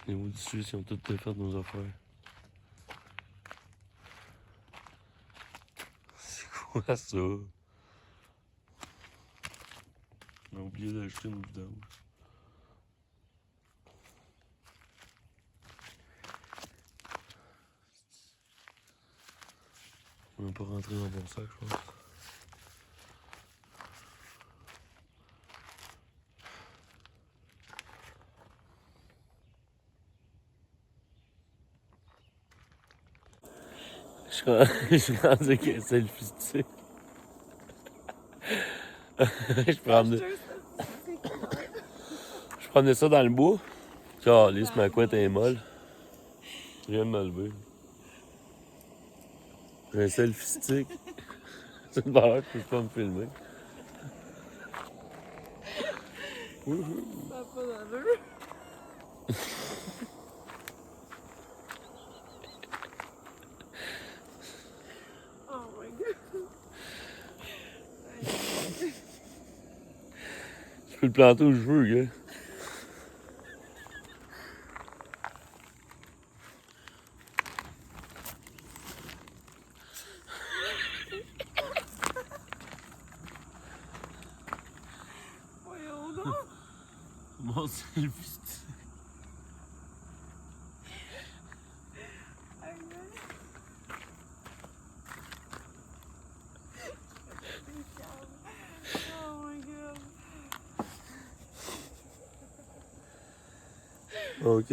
Les mots du Suisse, ils ont toutes fait nos affaires. C'est quoi ça? On a oublié d'acheter une vidange. On n'est pas rentré dans le bon sac, je pense. Je suis rendu qu'un selfie stick. Je prenais ça dans le bois. Calisse, ma couette est molle. Je viens de me lever. J'ai un selfie stick. C'est une valeur que je peux pas me filmer. Ça n'a pas d'allure. Oh my god. Je peux le planter où je veux, gars. Voyons donc. Mon selfie stick. Aïe, aïe. Oh my god. Ok.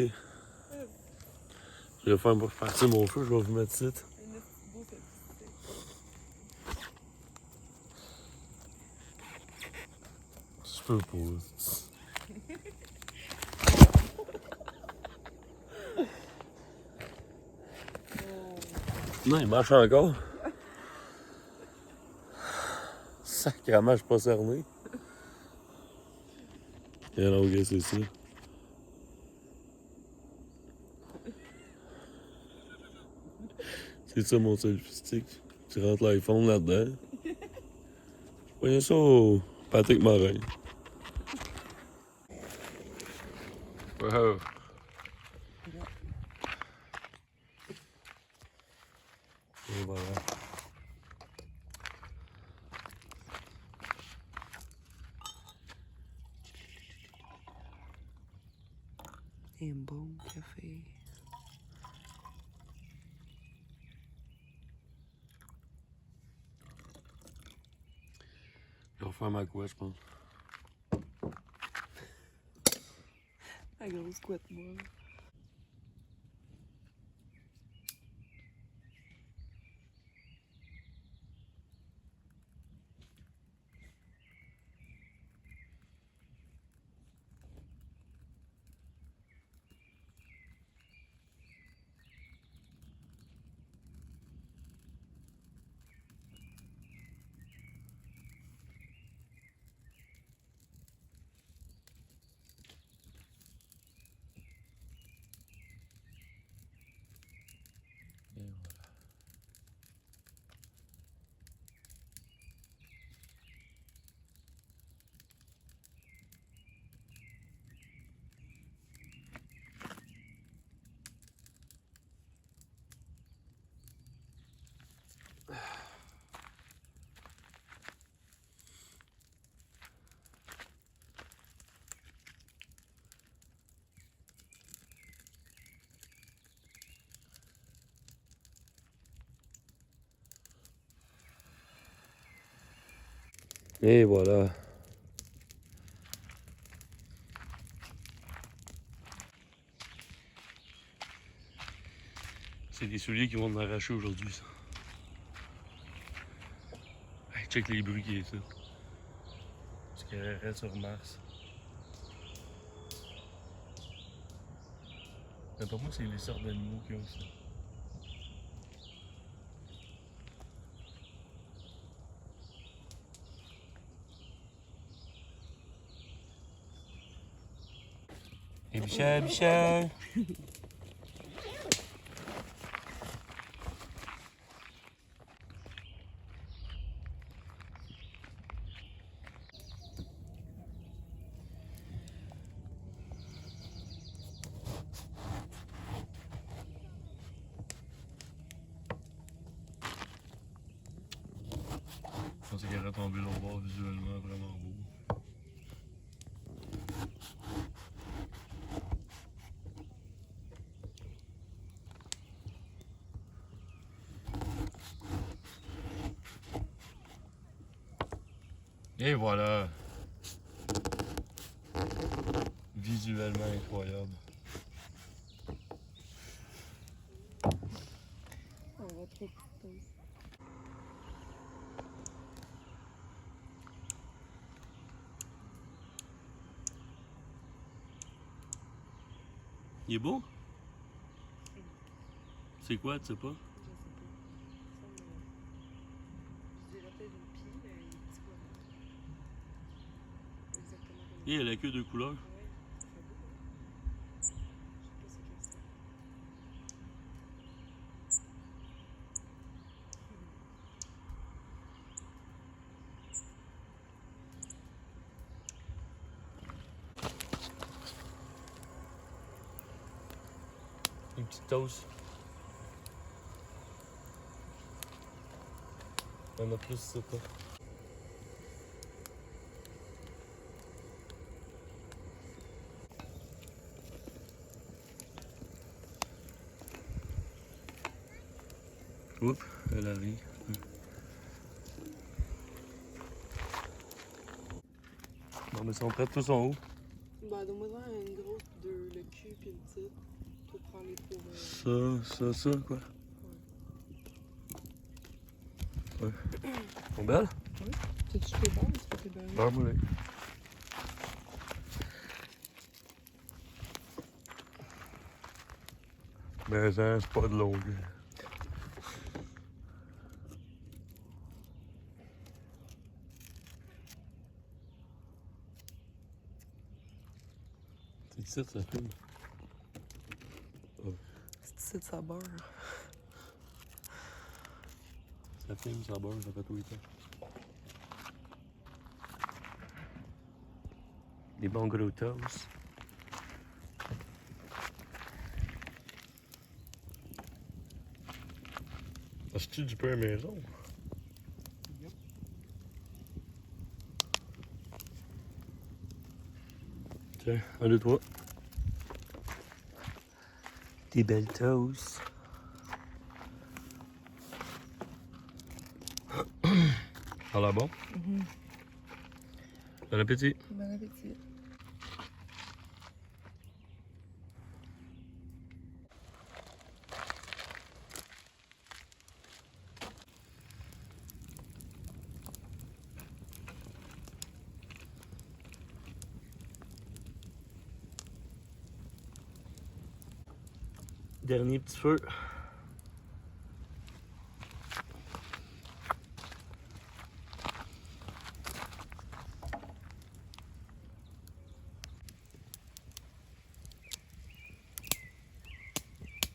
Je vais faire partir mon feu, je vais vous mettre ça. Un petit beau selfie. Je peux pas. Non, il marche encore. Sacrément, je suis pas cerné. Et alors, ok, c'est ça. C'est ça mon selfie stick. Tu rentres l'iPhone là-dedans. Je voyais ça au Patrick Morin. Wow. Et voilà. Un bon café. Je vais refaire ma couette, je pense. La grosse couette molle. Et voilà. Et voilà. C'est des souliers qui vont en arracher aujourd'hui, ça. Hey, check les bruits qu'il y a ça. Parce qu'il reste sur Mars. Mais pour moi, c'est les sortes d'animaux qui ont ça. Et Michel, Michel! c'est qu'elle est retombée l'autre bord visuellement vraiment beau. Et voilà! Visuellement incroyable. On va trop petite. Il est beau? C'est quoi, tu sais pas? Je sais pas. Je dirais peut-être une pie, mais il est petit quoi. Exactement comme Et elle a que deux couleurs. ouais, ça fait beau, hein? Je sais pas c'est quel Une petite toast. On a plus, c'est pas. Oups, elle arrive. Bon, mais ils sont prêts, tous en haut. Bah, donne-moi une grosse, deux, le cul, puis une petite. Pour prendre les pour. Ça, quoi. Ouais. Ils sont belles? T'as-tu tes balles? Tu fais tes balles? Beurre moulé. Mais ça, c'est pas de l'eau. C'est ici, ça fume. C'est ici de sa beurre. Ça fume, ça beurre, ça fait tout le temps. Des bons gros toasts. As-tu du pain maison? Yep. Tiens, 1, 2, 3. Des belles toasts. Ça a l'air bon? Bon appétit. Bon appétit. Dernier petit feu.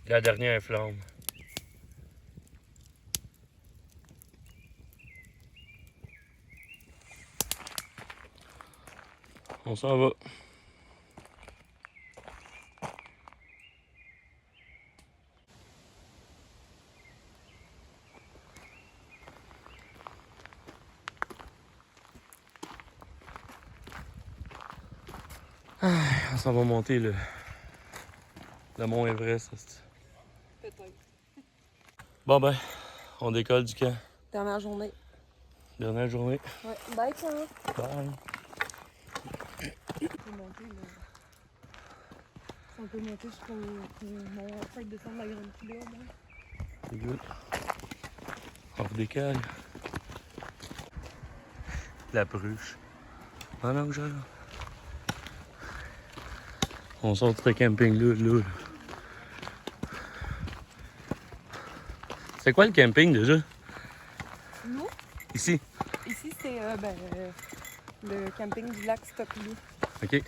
La dernière flamme. On s'en va. On s'en va monter le mont Everest. Peut-être. Bon ben, on décolle du camp. Dernière journée. Dernière journée. Ouais. Bye, Clara. Bye. On peut monter, là. Si on peut monter jusqu'au mon sac descendre la grande couleur, là. C'est good. On redécale. La bruche. Ah non, genre. On sort de ce camping-là. C'est quoi le camping déjà? Nous, Ici. ici, c'est le camping du lac Stockley. OK.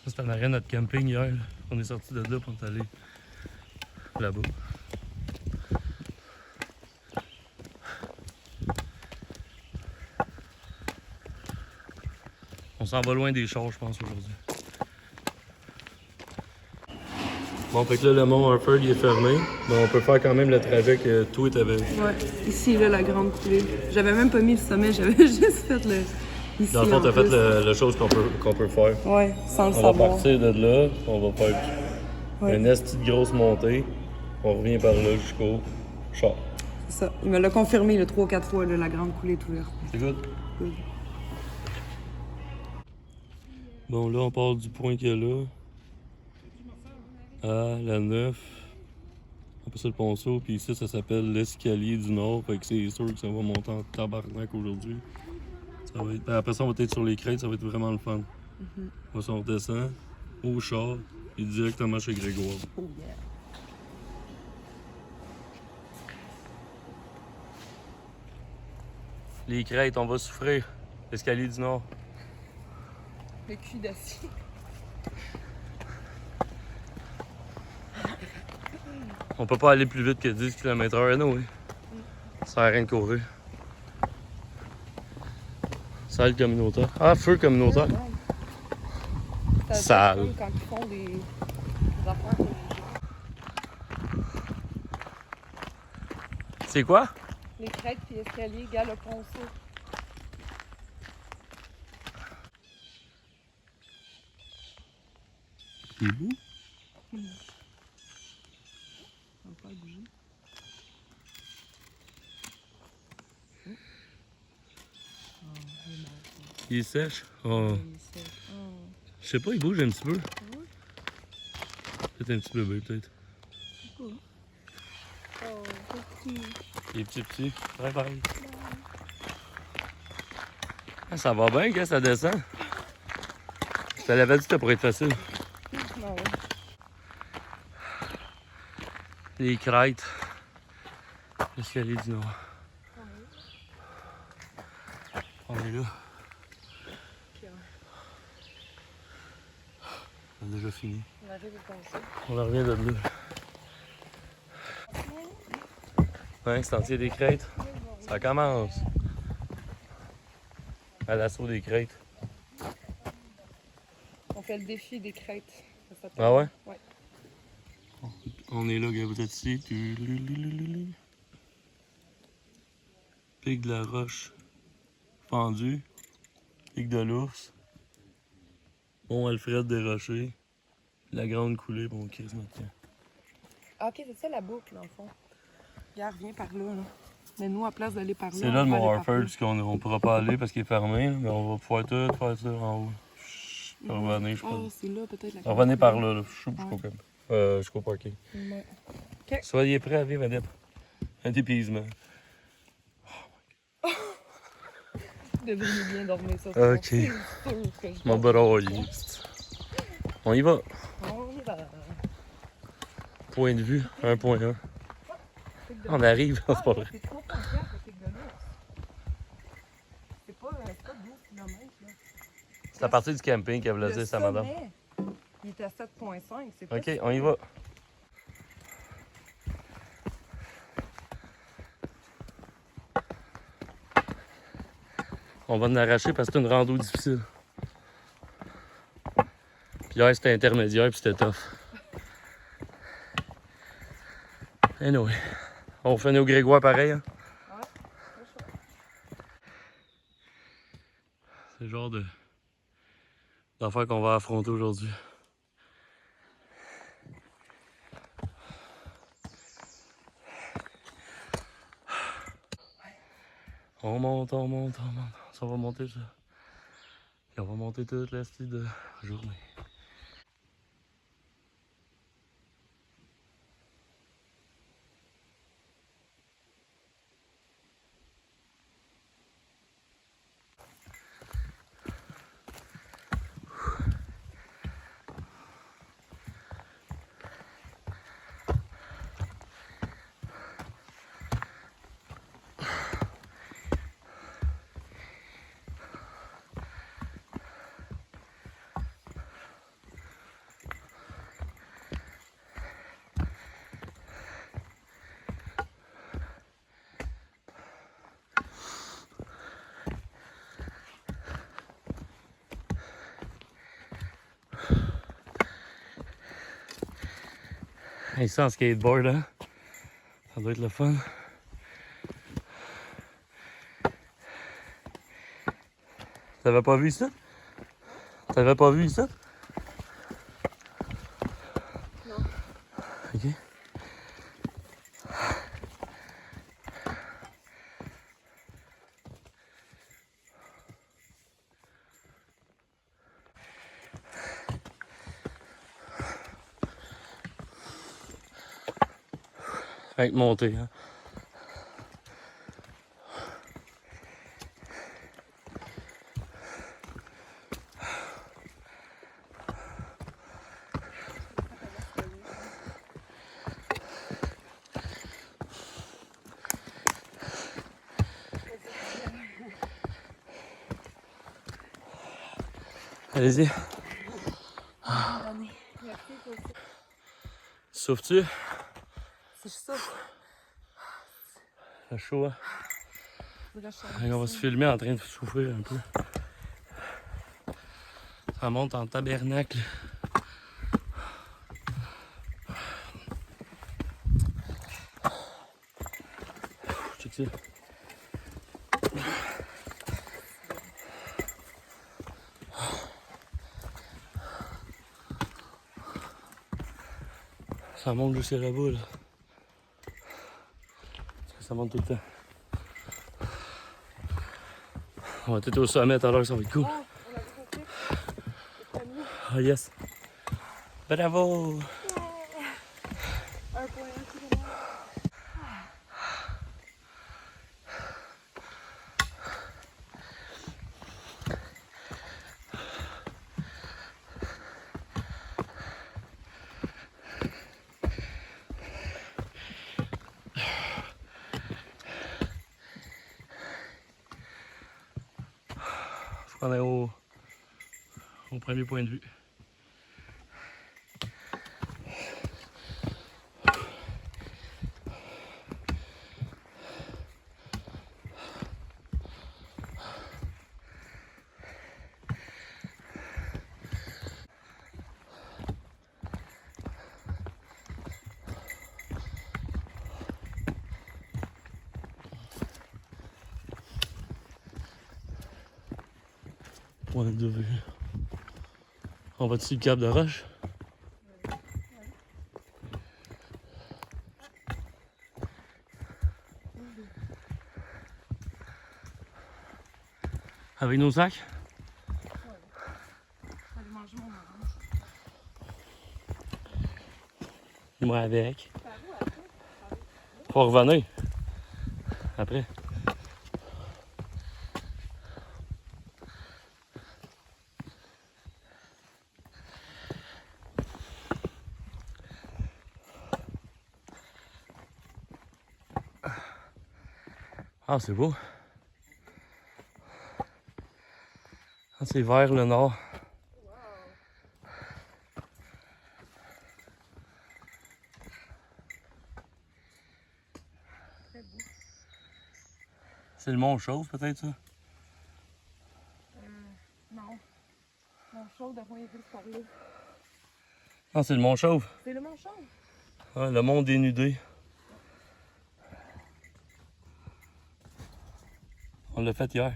Ça, c'est en arrière de notre camping hier. On est sorti de là pour aller là-bas. On s'en va loin des chars, je pense, aujourd'hui. Bon, fait que là, le mont Harford, il est fermé. Mais on peut faire quand même le trajet que toi, t'avais. Ouais, ici, là, la grande coulée. J'avais même pas mis le sommet, j'avais juste fait le. Ici, Dans le fond, en t'as fait plus. la chose qu'on peut faire. Ouais, sans le On va savoir. partir de là, on va faire Ouais. une esti de grosse montée. On revient par là jusqu'au char. C'est ça. Il me l'a confirmé 3 ou 4 fois, là, la grande coulée est ouverte. C'est good? Good. Bon, là, on part du point qu'il y a là à la 9. On passe le ponceau, puis ici, ça s'appelle l'escalier du Nord. Fait que c'est sûr que ça va monter en tabarnak aujourd'hui. Ça va être... ben, après ça, on va être sur les crêtes, ça va être vraiment le fun. On redescend au char et directement chez Grégoire. Oh yeah. Les crêtes, on va souffrir. L'escalier du Nord. Le cul d'acier. On peut pas aller plus vite que 10 km/h, oui. Ça sert à rien de courir. Salle communautaire. Ah, feu communautaire. Sale. Quand ils font des affaires pour les gens. C'est quoi? Les crêtes puis escaliers, gars, le ponceau. C'est beau. On va pas bouger. Il est sèche. Oh. Je sais pas, il bouge un petit peu. Peut-être un petit bébé, peut-être. Oh, petit. Il est petit. Bye bye. Ah, ça va bien, que ça descend. Je te l'avais dit que ça pourrait être facile. Non, ouais. Les crêtes. L'escalier du Nord. On est là. On a déjà fini. On arrive au ponceau. On en revient de là. Ouais, c'est entier des crêtes. Ça commence. À l'assaut des crêtes. On fait le défi des crêtes. Ça s'appelle. Ah ouais? Ouais. On est là, gars, vous êtes ici. Pic de la roche. Fendu. Pic de l'ours. Bon Alfred des Rochers. La grande coulée, bon Chris maintenant. Ah, ok, c'est ça la boucle, dans le fond. Regarde, viens par là, là. Mais nous, à place d'aller par là. C'est on là le va Mont aller par là. Harford, qu'on pourra pas aller parce qu'il est fermé, là, mais on va pouvoir tout faire ça en haut. Je vais revenir, je Ah, pense. c'est là, peut-être la Revenez par coulée. là, je suis Ouais. jusqu'au parking. Ouais. Soyez prêts à vivre un dépaysement. Vous devriez bien dormir ce soir. Ok. C'est sûr que je Mon dors. broyer. On y va. On y va. Point de vue, 1.1. On arrive, c'est pas vrai. C'est 3.4 le pic de l'ours. C'est pas 12 km, là. C'est à partir du camping qu'elle voulait Le dire ça, madame. sommet, il est à 7.5. C'est pas Ok, si- on y va. On va en arracher parce que c'est une rando difficile. Puis hier, c'était intermédiaire puis c'était tough. Anyway, on fait nos Grégoire pareil. Hein? Ouais, c'est chaud. C'est le genre d'affaires qu'on va affronter aujourd'hui. On monte, on monte, on monte. Ça va monter ça. Et on va monter toute la style de journée. Ici en skateboard, hein? Ça doit être le fun. T'avais pas vu ça? T'avais pas vu ça? Non. Ok. Avec monter, hein? Allez-y. Souffles-tu? Si je souffle, C'est chaud, hein? là, je suis Allez, on va se filmer en train de souffrir un peu. Ça monte en tabernacle. Check ça. Ça monte jusqu'à là-bas, là. Ça monte tout le temps. On va être au sommet tout à l'heure, ça va être cool. Oh, on avait compris. C'est mieux. Oh yes! Bravo! Un point, un kilomètre. Faut qu'on aille au premier point de vue. Point de vue. On va dessus le cap de roche? Avec nos sacs? Allez manger mon orange. Moi avec. Faut revenir. Après. Ah, c'est beau. Ah, c'est vers le nord. Très beau. C'est le mont Chauve, peut-être, ça? Non. Mon chauve, d'après, il est plus par là. Ah, c'est le mont Chauve. C'est le mont chauve. Ah, le mont dénudé. On l'a fait hier.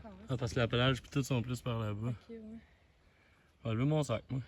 Ah ouais. Ah, parce que la plage puis tout sont plus par là-bas. Ok, ouais. Je vais enlever mon sac, moi.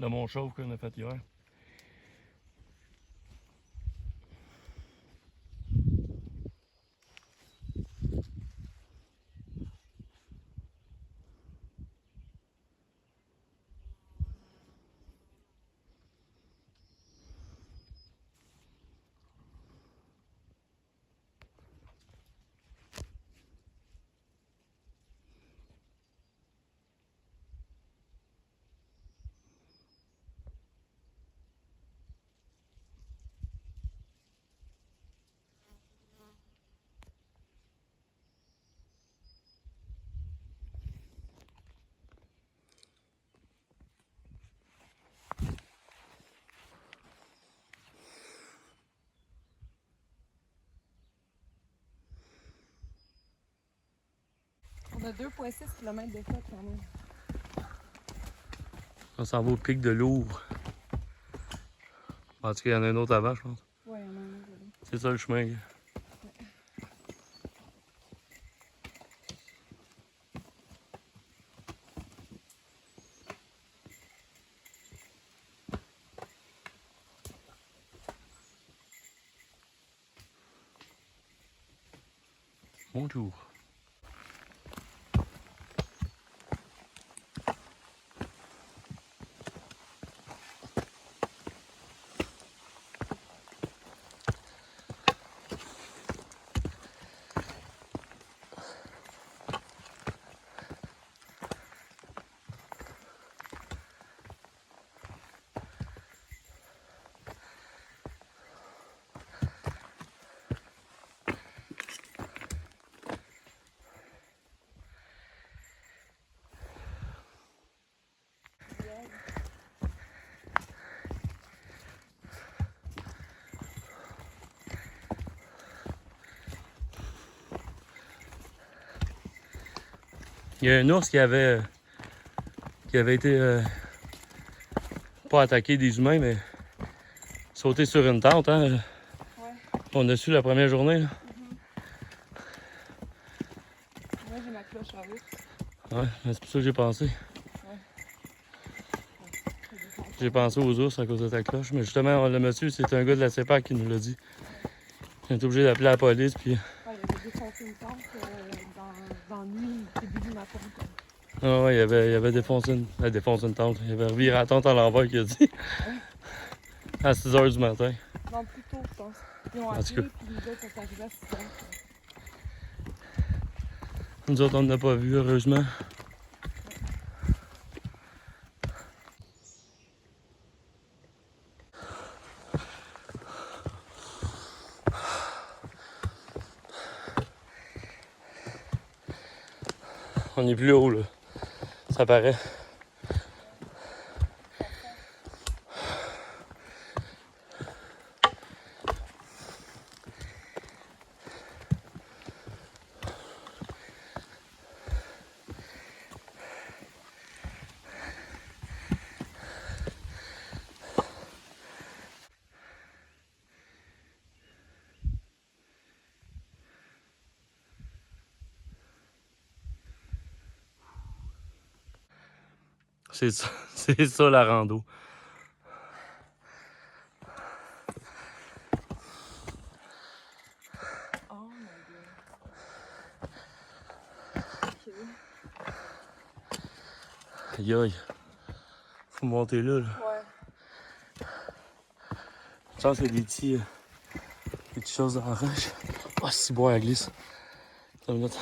Le Montchauve qu'on a fait hier. On a 2,6 km de fait quand même. On s'en va au pic de Louvre. En tout cas, il y en a un autre avant, je pense. Ouais, il y en a un autre. C'est ça le chemin. Bonjour. Il y a un ours qui avait été pas attaqué des humains, mais sauté sur une tente. Hein. Ouais. On a su la première journée. Là. Moi, j'ai ma cloche à ours. Ouais, c'est pour ça que j'ai pensé. Ouais. J'ai pensé aux ours à cause de ta cloche. Mais justement, le monsieur, c'est un gars de la CEPAC qui nous l'a dit. On est obligé d'appeler la police. Puis... Ouais, il avait défoncé une tente dans la nuit, début du matin. Ah ouais, il avait défoncé une tente. Il avait reviré la tente à l'envers, qu'il a dit. Ouais. À 6 h du matin. Non, plus tôt, je pense. Ils ont En tout appelé, cas. puis nous autres, on est arrivés à 6 heures. Nous autres, on n'a pas vu, heureusement. On est plus haut, là. Ça paraît. C'est ça, c'est ça la rando. Oh my god. Ok. Aïe aïe. Faut monter là. Ouais. Ça, c'est des petites choses dans la roche. Ah, si bois, elle glisse. Attends une minute.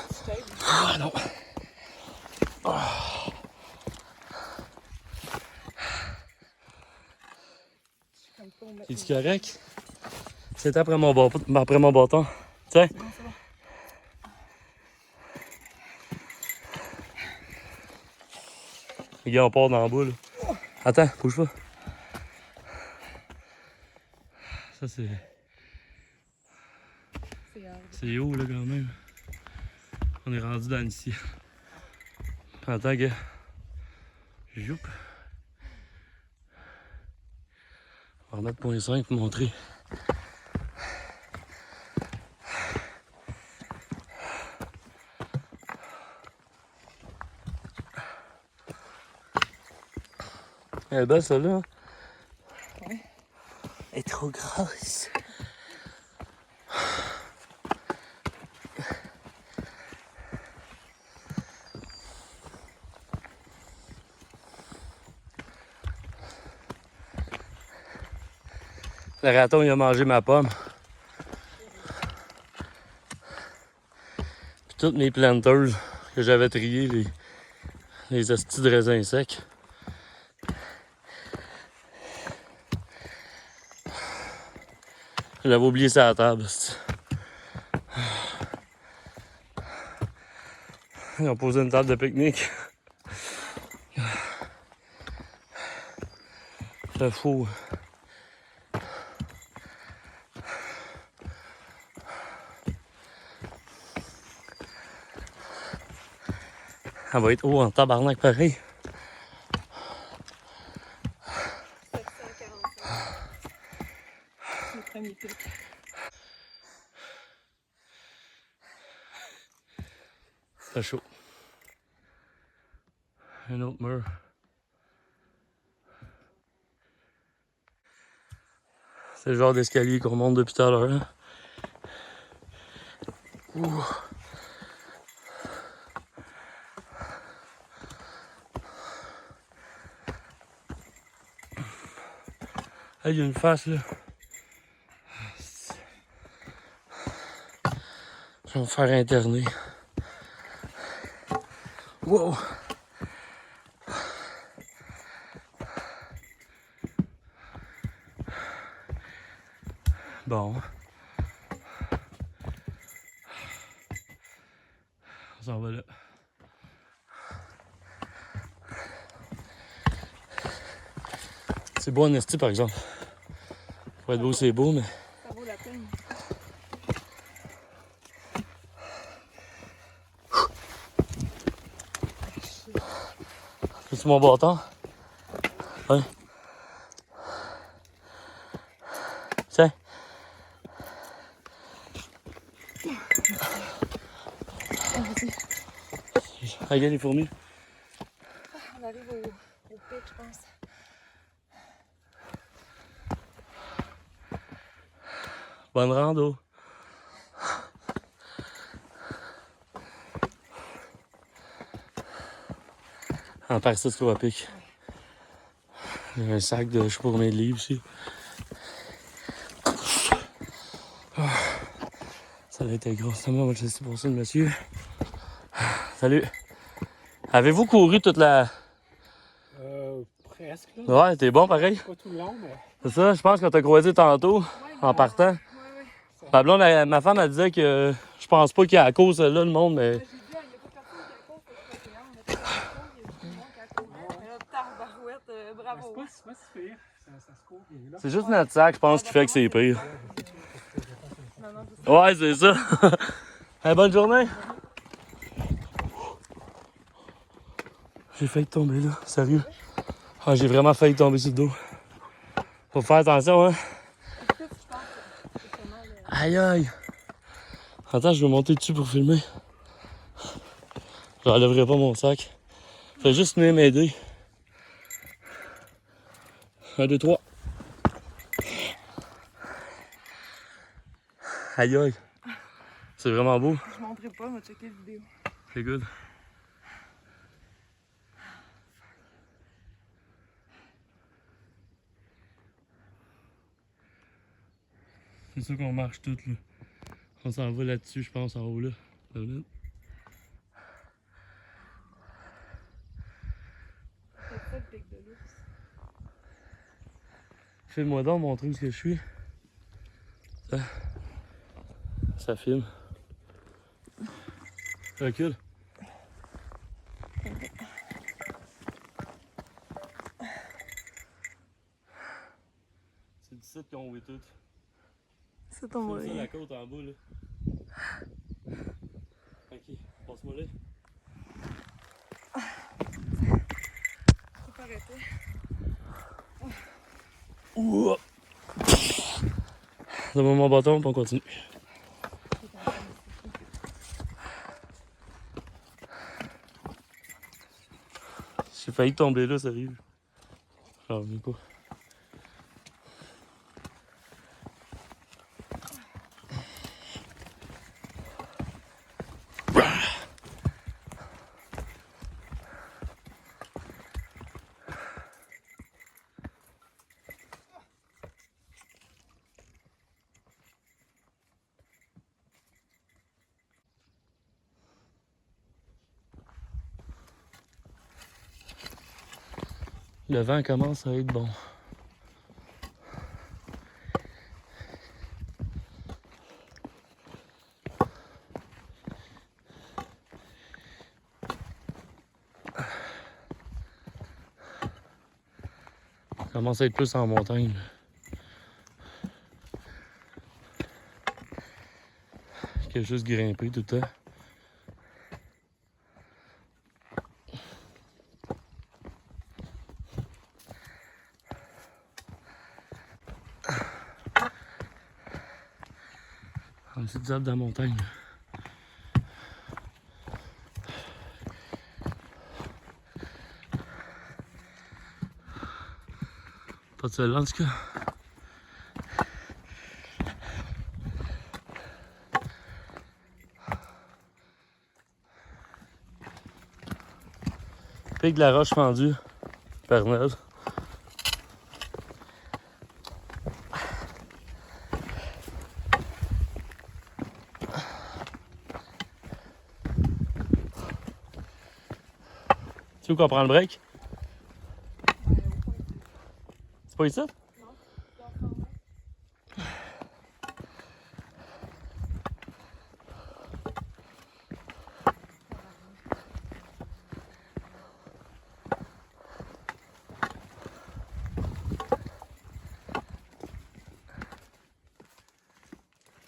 Ah non. Ah. Es-tu correct? C'est après mon bâton. Tiens. C'est bon, c'est bon. Les gars, on part dans le bas, là. Attends, bouge pas. Ça, c'est hard. C'est haut, là, quand même. On est rendu dans ici. Attends, gars. Joup. On va remettre point 5 pour montrer. Elle est belle, celle-là. Hein? Ouais. Elle est trop grosse. Le raton, il a mangé ma pomme. Puis toutes mes planters que j'avais triées, les hosties de raisins secs. J'avais oublié ça à la table. Ils ont posé une table de pique-nique. C'est fou. Elle va être haut en tabarnak pareil. 745. Le premier pic. C'est chaud. Un autre mur. C'est le genre d'escalier qu'on monte depuis tout à l'heure. Hein? Ouh. Hey, il y a une face là. Je vais me faire interner. Wow! Bon. On s'en va là. C'est beau en esti par exemple. Pour être beau, c'est beau, mais. Ça vaut la peine. C'est mon bâton? Ouais. Tiens. Regarde les fourmis. On arrive au pic, je pense. Bonne rando. En partie tropique. J'ai un sac de je sais pas combien de livres ici. Ça a été gros. C'est moi, je sais pour ça, le monsieur. Salut. Avez-vous couru toute la. Presque. Là. Ouais, t'es bon pareil? Pas tout le long, mais. C'est ça, je pense qu'on t'a croisé tantôt en partant. Ouais. Ma blonde, ma femme, elle disait que je pense pas qu'il y a à cause là le monde, mais. J'ai dit, il n'y a pas personne qui a cause, c'est pas géant. On était dans le il y a du monde qui a couru. Mais là, tabarouette, bravo. C'est pas si pire. Ça se court bien là. C'est juste notre sac, je pense, qui fait que c'est pire. Non, c'est ça. Ouais, c'est ça. Hey, bonne journée. J'ai failli tomber là, sérieux. Ah, j'ai vraiment failli tomber sur le dos. Faut faire attention, hein. Écoute, je pense que c'est vraiment Aïe aïe. Attends, je vais monter dessus pour filmer. Je relèverai pas mon sac. Fais juste venir m'aider. 1, 2, 3. Aïe aïe. C'est vraiment beau. Je montrerai pas, mais checker la vidéo. C'est good. C'est sûr qu'on marche toutes là. On s'en va là-dessus, je pense, en haut là. C'est ça le pic de l'ours. Filme-moi donc, montrer où est-ce que je suis. Ça filme. Recule. C'est du site qu'on voit tout. C'est ton C'est ça moyen. la côte en bas là. Ok, passe-moi là. Faut pas arrêter. Ouah. Donne-moi mon bâton puis on continue. J'ai failli tomber là, sérieux. J'en reviens pas. Le vent commence à être bon. Ça commence à être plus en montagne. Que juste grimper tout le temps. On est des arbres de la montagne. Pas de celle-là en tout cas. Pic de la roche fendue, Pernel. Tu sais où qu'on prend le break? C'est pas ici?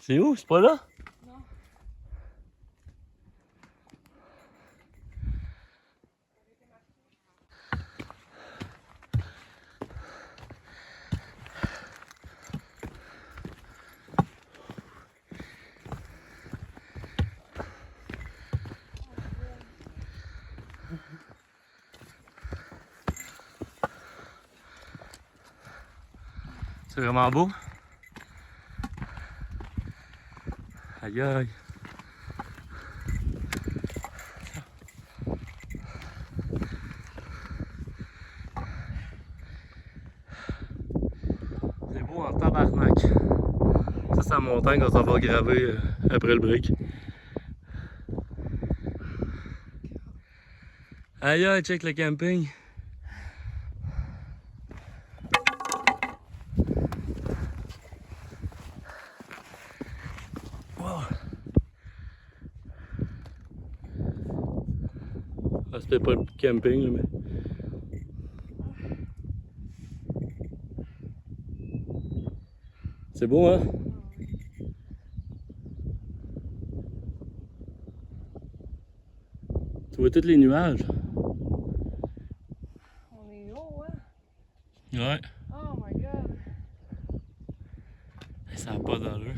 C'est où? C'est pas là? Non. C'est vraiment beau. Aïe aïe. C'est beau en tabarnak. Ça, c'est la montagne quand on va graver après le break. Aïe aïe, check le camping. Wow. Ah, c'était pas le camping, là, mais. C'est beau, hein? Tu vois tous les nuages? On est haut, hein? Ouais. Oh my god. Ça n'a pas d'allure.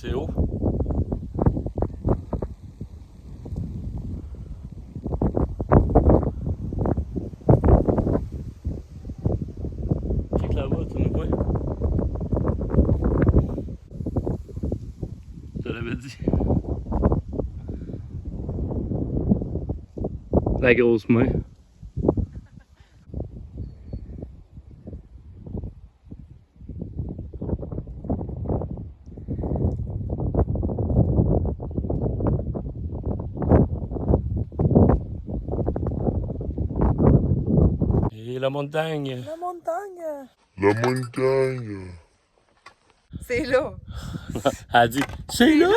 c'est haut. Check là-bas, tu nous vois. Je te l'avais dit. La grosse main. Et la montagne. La montagne! La montagne. C'est là! Elle a dit, c'est là!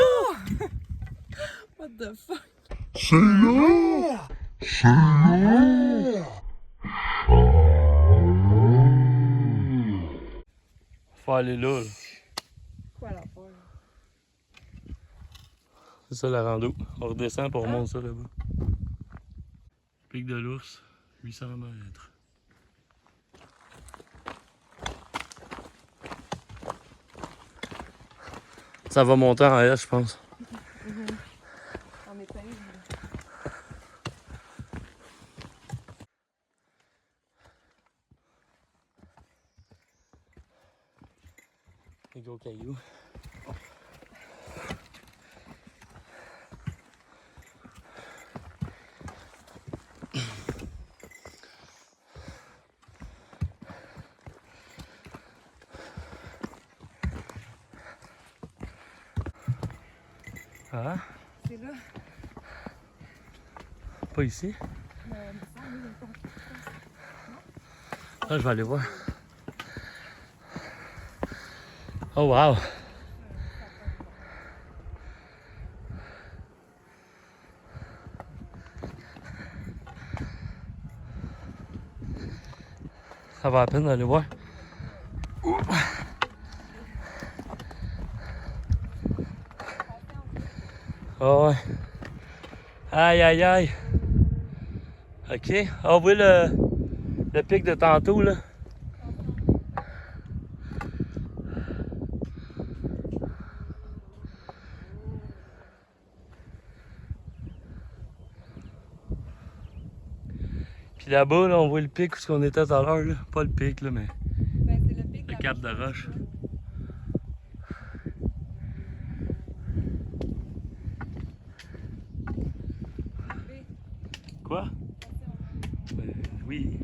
What the fuck? C'est là. C'est là. Faut aller là, là. Quoi l'affaire? C'est ça la rando. On redescend pour remonter ça là-bas. Pic de l'ours, 800 mètres. Ça va monter en S, je pense. En épingle. Les gros cailloux. Ah, C'est là. pas ici. Mais il me semble, il est pas- Ah, je vais aller voir. Oh wow! Ça va à peine d'aller voir. Oh ouais. Aïe aïe aïe. Ok. Ah oui le pic de tantôt là. Puis là-bas, là, on voit le pic où on était tout à l'heure, là. Pas le pic, là, mais Ben, c'est le pic. le cap de roche. Quoi? Oui.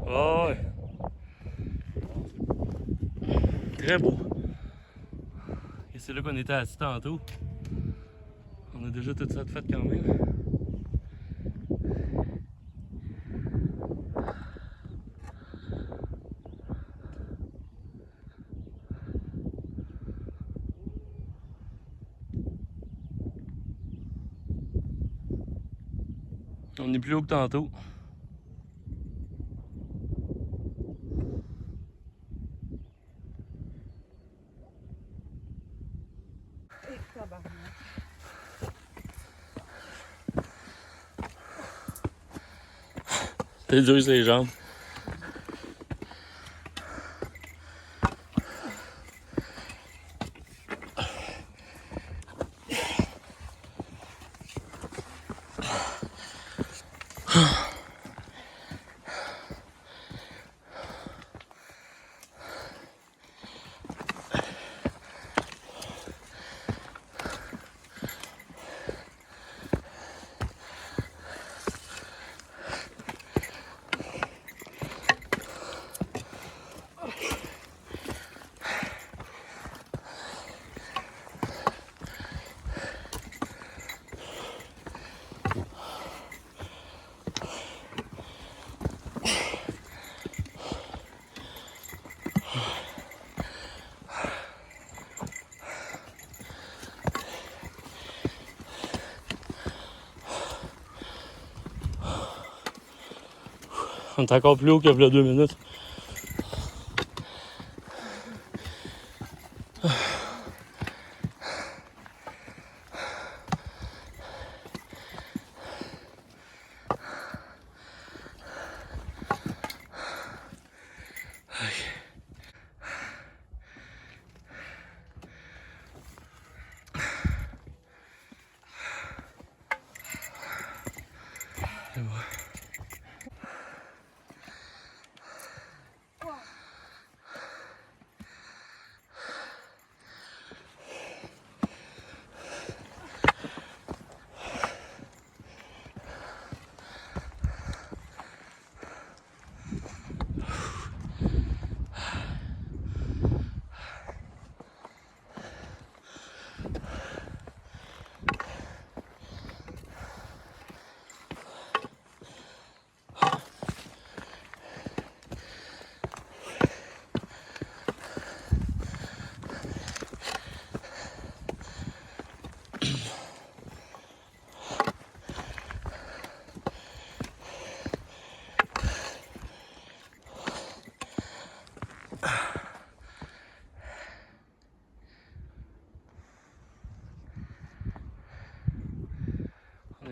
Oh, ouais. Très beau. Et c'est là qu'on était assis tantôt. On a déjà tout ça de fait quand même. On est plus haut que tantôt. Et tabarnak. T'es dur sur les jambes. On est encore plus haut qu'il y a 2 minutes.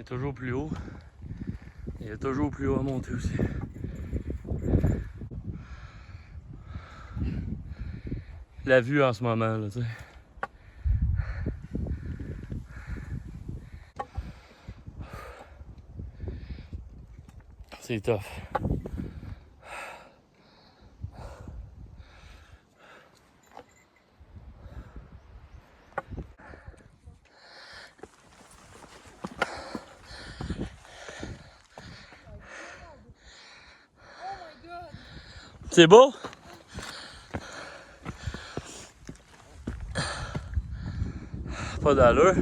toujours plus haut. Il y a toujours plus haut à monter aussi. La vue en ce moment, là, tu sais. C'est tough. C'est beau? Pas d'allure.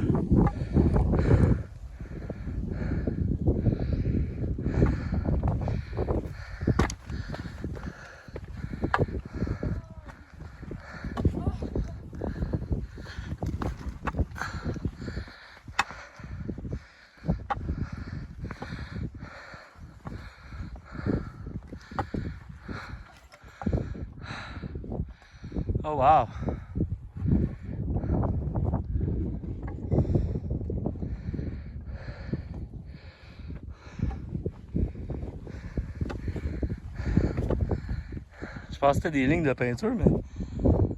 Oh wow! Je pense que c'était des lignes de peinture, mais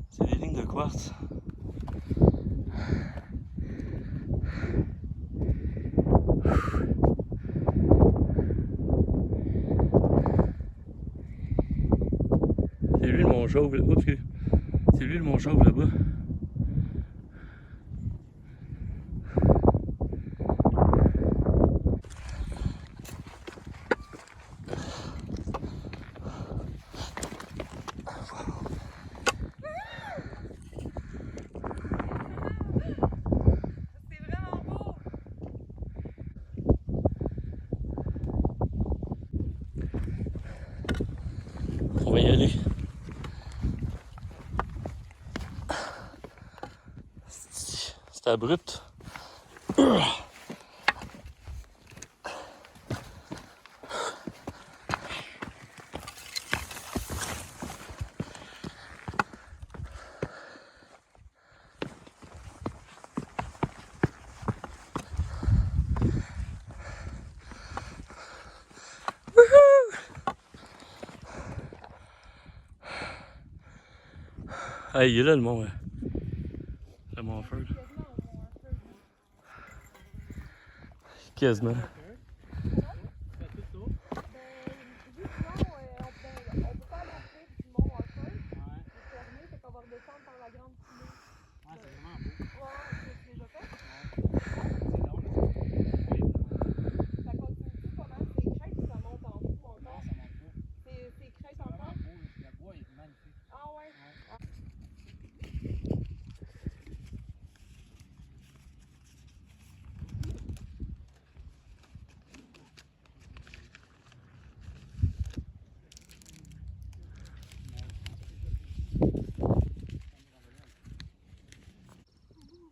c'est des lignes de quartz. C'est lui le mont chauve. Oups, c'est lui le mont chauve là-bas. C'est vraiment beau! On va y aller. C'est abrupt. Ah, il est là le mont, ouais. Le mont Feu. Quasiment.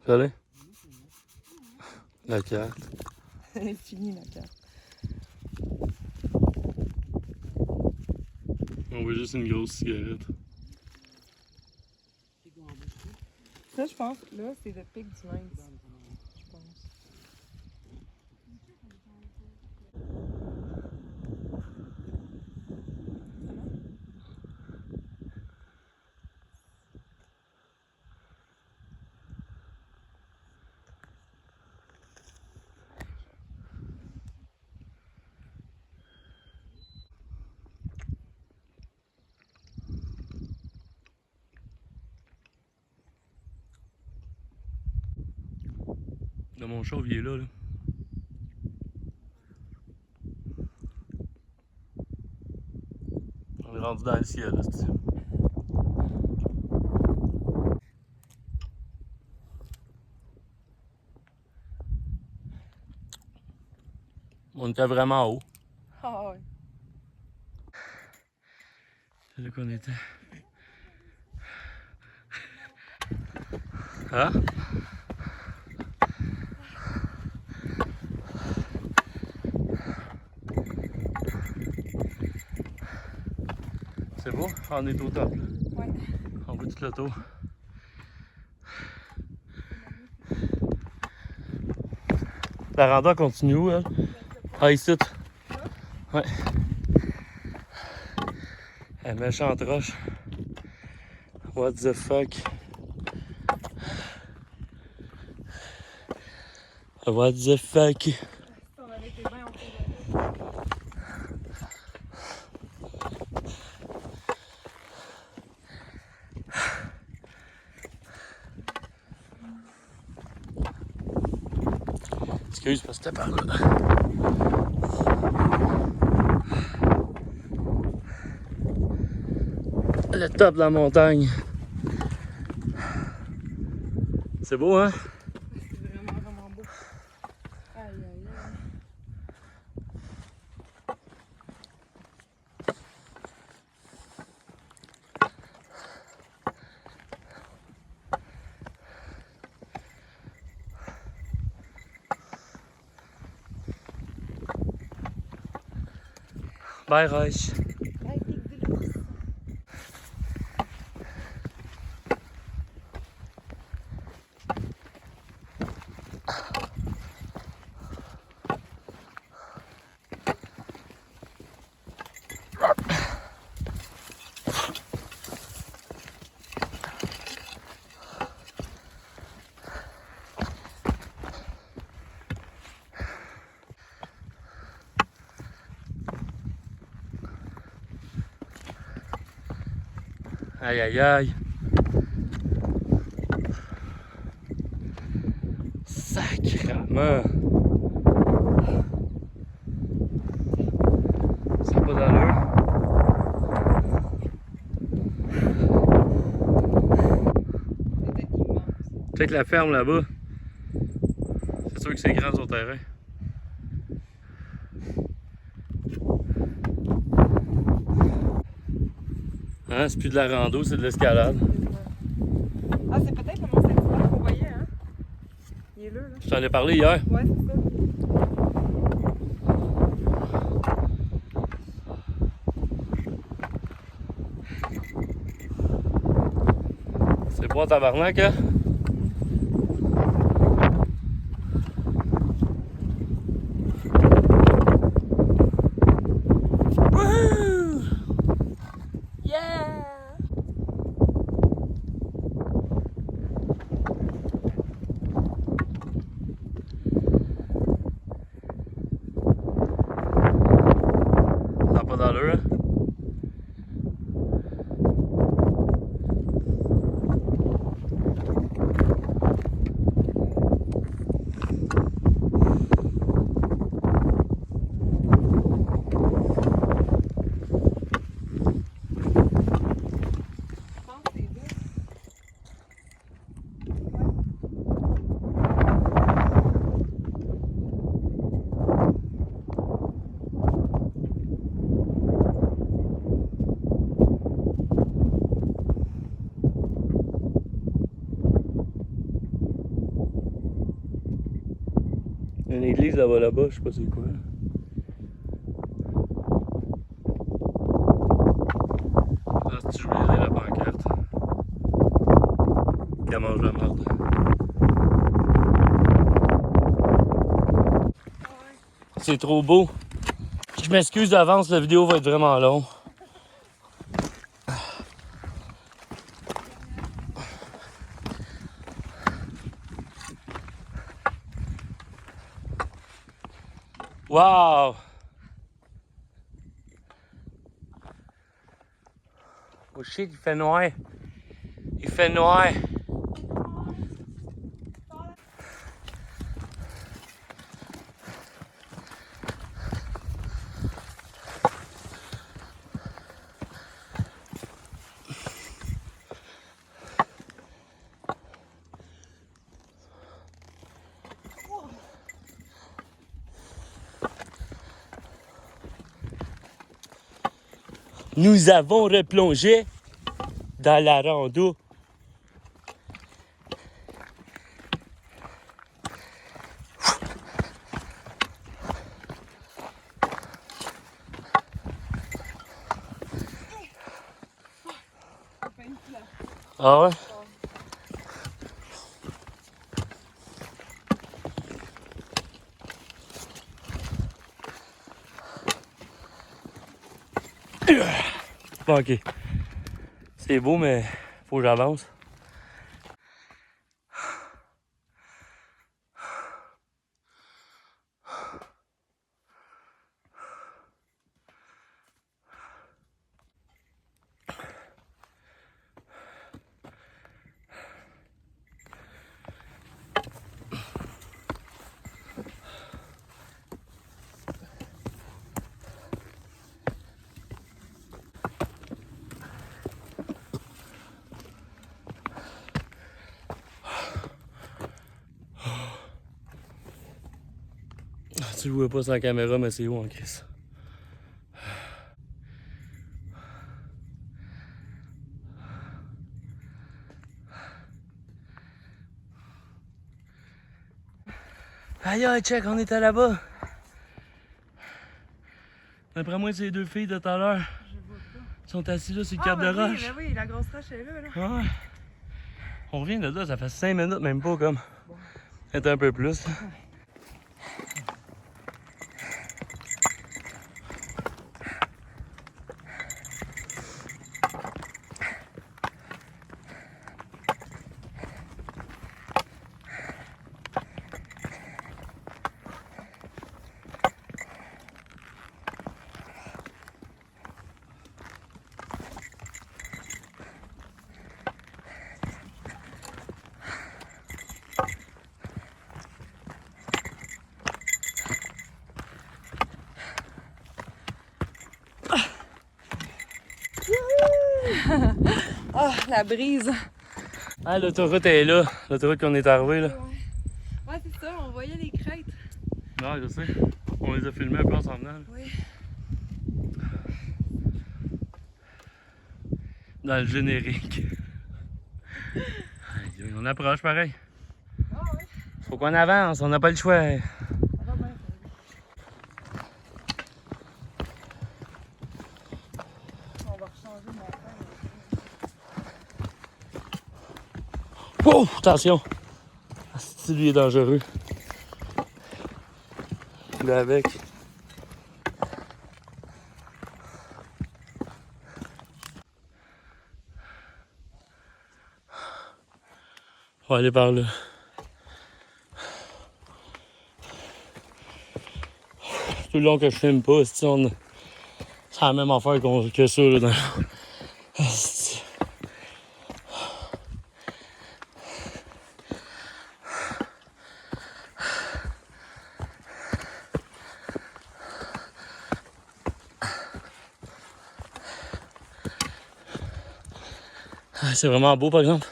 Allez. La carte. Elle est finie la carte. On voit juste une grosse cigarette. Ça, je pense, là, c'est le pic du Lynx. Je pense. Le mont chauve, il est là, là. On est rendu dans le ciel, là, c'est ça. On était vraiment haut. Ah ouais. C'est là qu'on était. Hein? C'est beau? On est au top, là. Ouais. On voit tout le tour. La rando continue où, elle? Ah, ici. Ouais. La méchante roche. What the fuck? What the fuck? On avait été bien, on faisait. Excuse, parce que c'était par là. Le top de la montagne. C'est beau, hein? C'est vraiment, vraiment beau. Aïe, aïe, aïe. Bye, Roche. Aïe, pic de l'ours. Aïe, aïe, aïe. Sacrement. Ça n'a pas d'allure. C'était immense. Peut-être la ferme là-bas. C'est sûr que c'est grand son terrain. Hein, c'est plus de la rando, c'est de l'escalade. Ah, c'est peut-être le Mont-Saint-Hilaire qu'on voyait, hein? Il est là, là. Je t'en ai parlé hier. Ouais, c'est ça. C'est pas tabarnak, hein? Wouhou! Yeah! Ça n'a pas d'allure, hein? Je pense que c'est là. Il y a une église là-bas, je sais pas c'est quoi. Ah, si je voulais aller la pancarte. Qu'elle mange la merde. C'est trop beau. Je m'excuse d'avance, la vidéo va être vraiment longue. Wow! Oh shit, il fait noir. Il fait noir. Nous avons replongé dans la rando. Ah ouais? Bon, ok. C'est beau, mais faut que j'avance. Tu le vois pas sur la caméra, mais c'est haut en crise. Aïe aïe, check, on était là-bas. D'après moi, c'est les deux filles de tout à l'heure. Je vois pas. Ils sont assis là sur le Ah, cap de ben roche. oui, ben oui, la grosse roche est là, là. Ouais. On revient de là, ça fait 5 minutes, même pas comme. Peut-être un peu plus. Oh, la brise. Ah, l'autoroute est là. L'autoroute qu'on est arrivé là. Ouais, c'est ça, on voyait les crêtes. Non, je sais. On les a filmés un peu en s'en venant. Là. Oui. Dans le générique. Aïe, on approche pareil. Ah ouais. Faut qu'on avance, on n'a pas le choix. Ah non, ben, on va rechanger de montagne. Oh, attention! Si lui est dangereux. Lui avec. On va aller par là. Tout le long que je filme pas, c'est la même affaire que ça là, dans. C'est vraiment beau par exemple.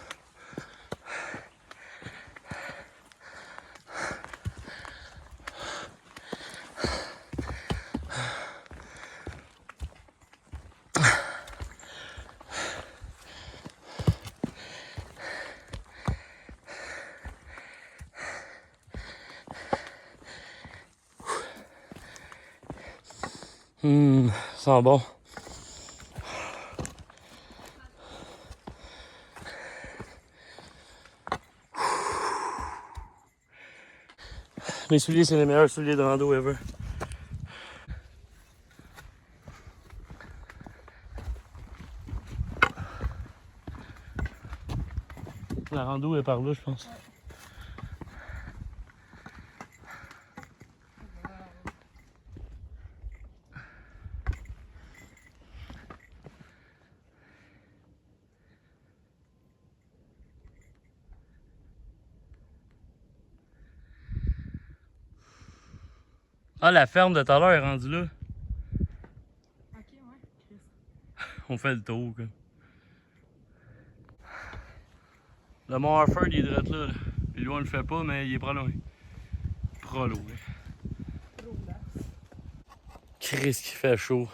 Ça sent bon. Mes souliers, c'est les meilleurs souliers de rando ever. La rando est par là, je pense. Ah, la ferme de tout à l'heure est rendue là. Ok, ouais. Chris. On fait le tour, quoi. Le Mont Harford, il est direct là. Puis lui, on le fait pas, mais il est pas loin. Pas loin. Chris qui fait chaud.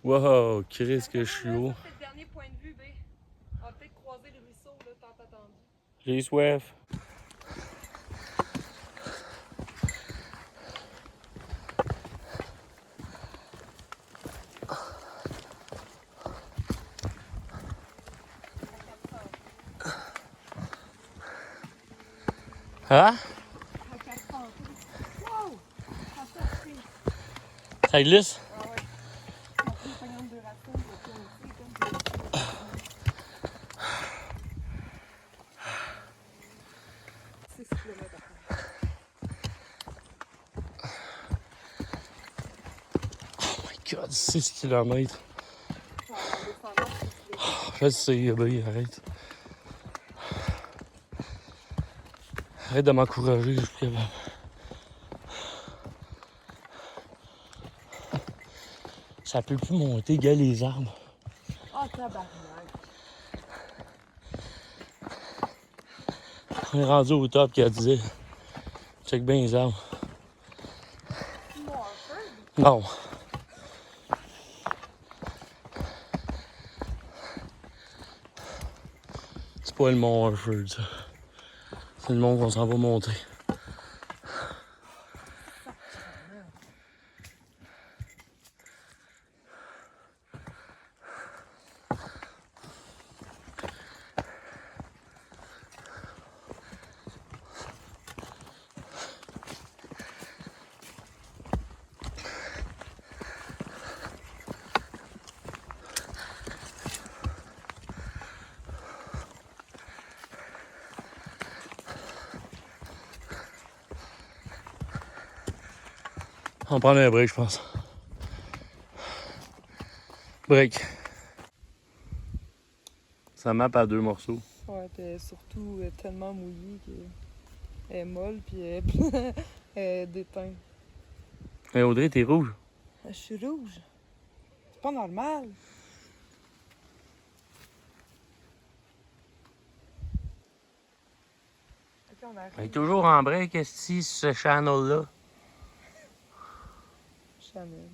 Wow, Chris que je suis haut. C'est le dernier point de vue, B. On va peut-être croiser le ruisseau, là, tant attendu. J'ai soif. Hein? Wow! Ça glisse? Ah ouais. Après, 52 racines, puis on sait comme 6 km à faire. Oh my god, 6 km. En descendant, 6 km. Je sais, ben, arrête. Arrête de m'encourager, je suis plus capable. Ça peut plus monter, gars, les arbres. Ah, tabarnak. On est rendu au top qu'elle disait. Check bien les arbres. Mon Harford? Non. C'est pas le mont Harford, ça. C'est le mont qu'on s'en va monter. On va prendre un break, je pense. Break. Ça map à 2 morceaux. Ouais, puis elle est surtout tellement mouillée qu'elle est molle, puis elle est déteinte. Hey Audrey, t'es rouge. Je suis rouge. C'est pas normal. Ok, on arrive. Elle est toujours en break, est-ce ce channel-là? Chanel.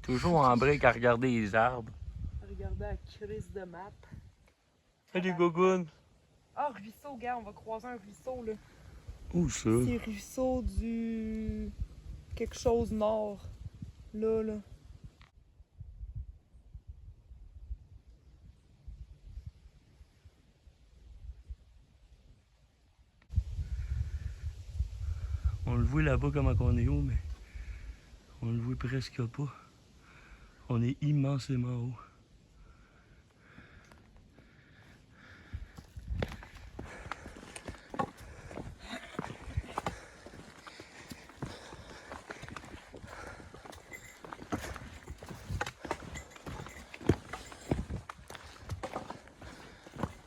Toujours en break à regarder les arbres. Regardez la crise de map. Salut Gogoun. Ah, ruisseau, gars, on va croiser un ruisseau, là. Où ça? C'est ruisseau du... quelque chose nord. Là, là. On le voit là-bas comment on est haut, mais on le voit presque pas. On est immensément haut.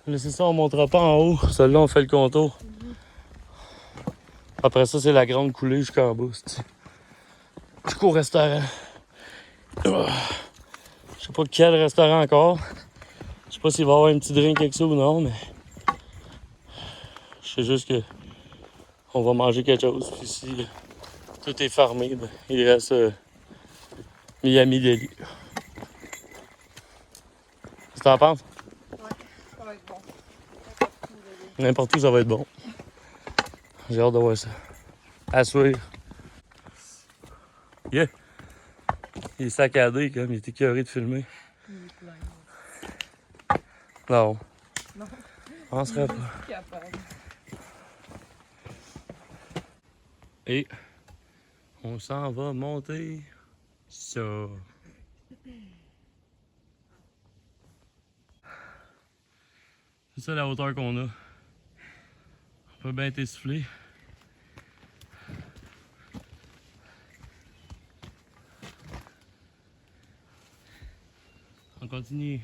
Là, c'est ça, on montera pas en haut. Celle-là, on fait le contour. Après ça, c'est la grande coulée jusqu'en bas. Jusqu'au restaurant. Je sais pas quel restaurant encore. Je sais pas s'il va y avoir un petit drink avec ça ou non, mais je sais juste que on va manger quelque chose. Puis si tout est fermé, ben, il reste Miami Deli. Qu'est-ce que t'en penses? Ça va être bon. N'importe où, ça va être bon. J'ai hâte de voir ça. À suivre. Yeah! Il est saccadé, comme il est écœuré de filmer. Il est plein. Non. Non. On serait pas. Il est capable. Et on s'en va monter ça. C'est ça la hauteur qu'on a. On peut bien être soufflé. On continue.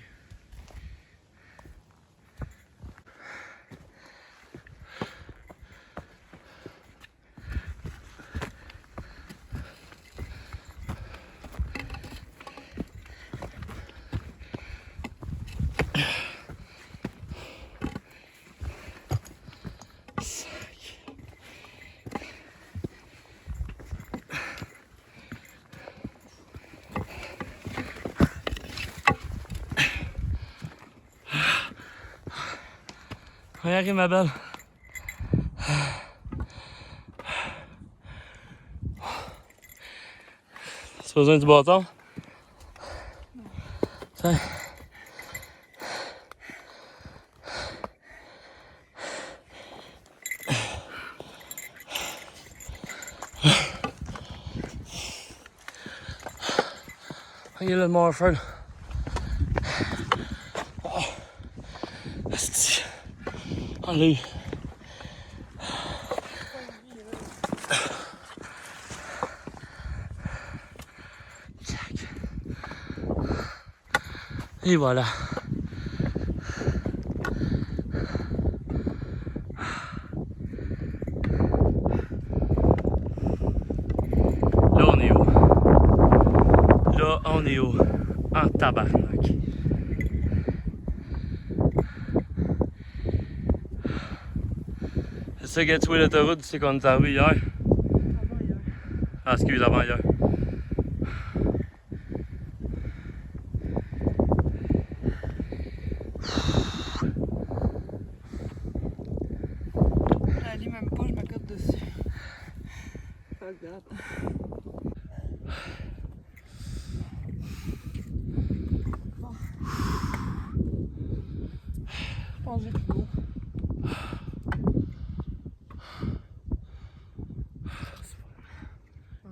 Regarde ma belle. Tu as besoin du bâton? Tiens. Il est là le Morford. Oh. Asti. Allez. Et voilà. Là, on est où? Là, on est où? En tabarnak. C'est ça qui a tué l'autoroute, c'est qu'on est arrivé hier. Avant hier. Ah, excuse, avant hier. Elle lit même pas, je m'accote dessus. Fuck that. Bon. Je pense que j'ai plus d'eau.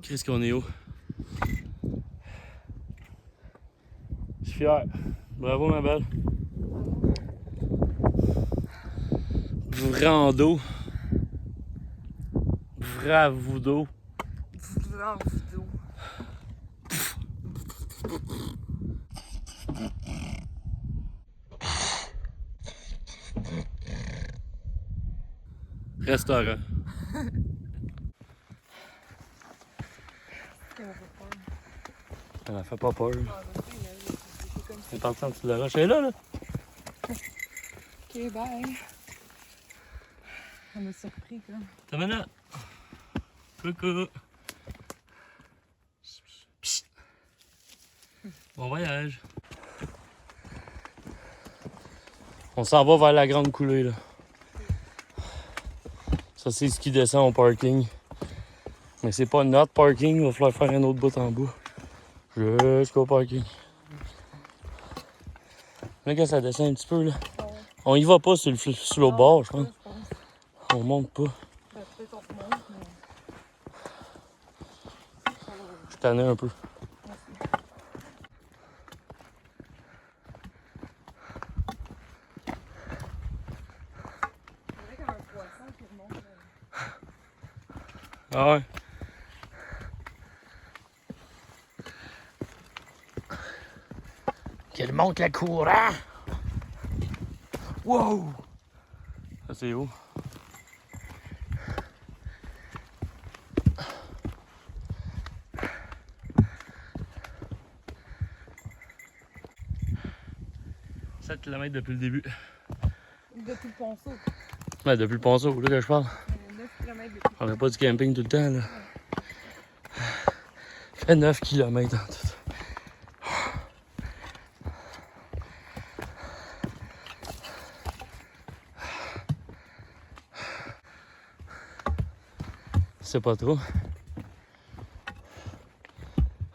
Qu'est-ce qu'on est où? Je suis fier. Bravo, ma belle. Brando. Bravo. Bravo. Restaurant. Elle a fait pas peur. Elle est partie en dessous de la roche. Elle est là, là. Ok, bye. Ça m'a surpris, quoi. T'as maintenant. Coucou. Psst. Bon voyage. On s'en va vers la grande coulée, là. Ça, c'est ce qui descend au parking. Mais c'est pas notre parking, il va falloir faire un autre bout en bas. Jusqu'au parking. Là, quand ça descend un petit peu, là. On y va pas sur le bord, je pense. On monte pas. Peut-être on remonte, mais. Je tanné un peu. C'est vrai qu'un poisson qui remonte. Ah ouais. Qu'elle monte le courant! Wow! Ça, c'est où? « 7 km depuis le début. » Depuis le ponceau. Ouais, depuis le ponceau, là que je parle. 9 km depuis. On n'a pas du camping tout le temps, là. Ça fait 9 km en tout. C'est pas trop.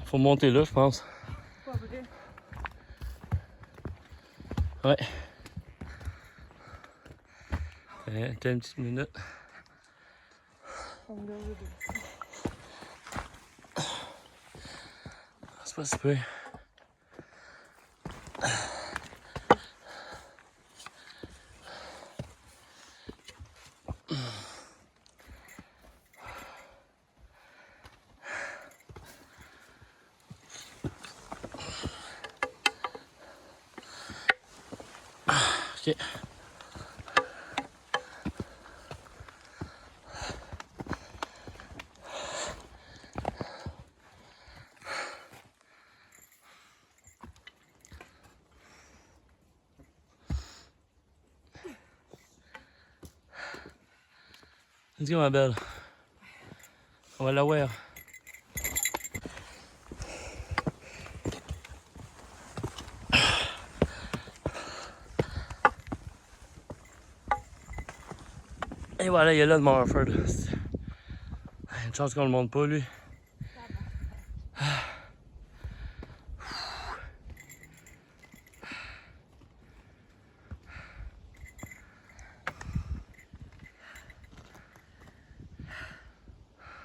Faut monter là, je pense. Pas vrai. Ouais. Attends une petite minute. On me garde de. C'est pas si peu. Ok. Let's go, ma belle. On va la voir. Et voilà, il est là le Morford. Une chance qu'on le monte pas, lui.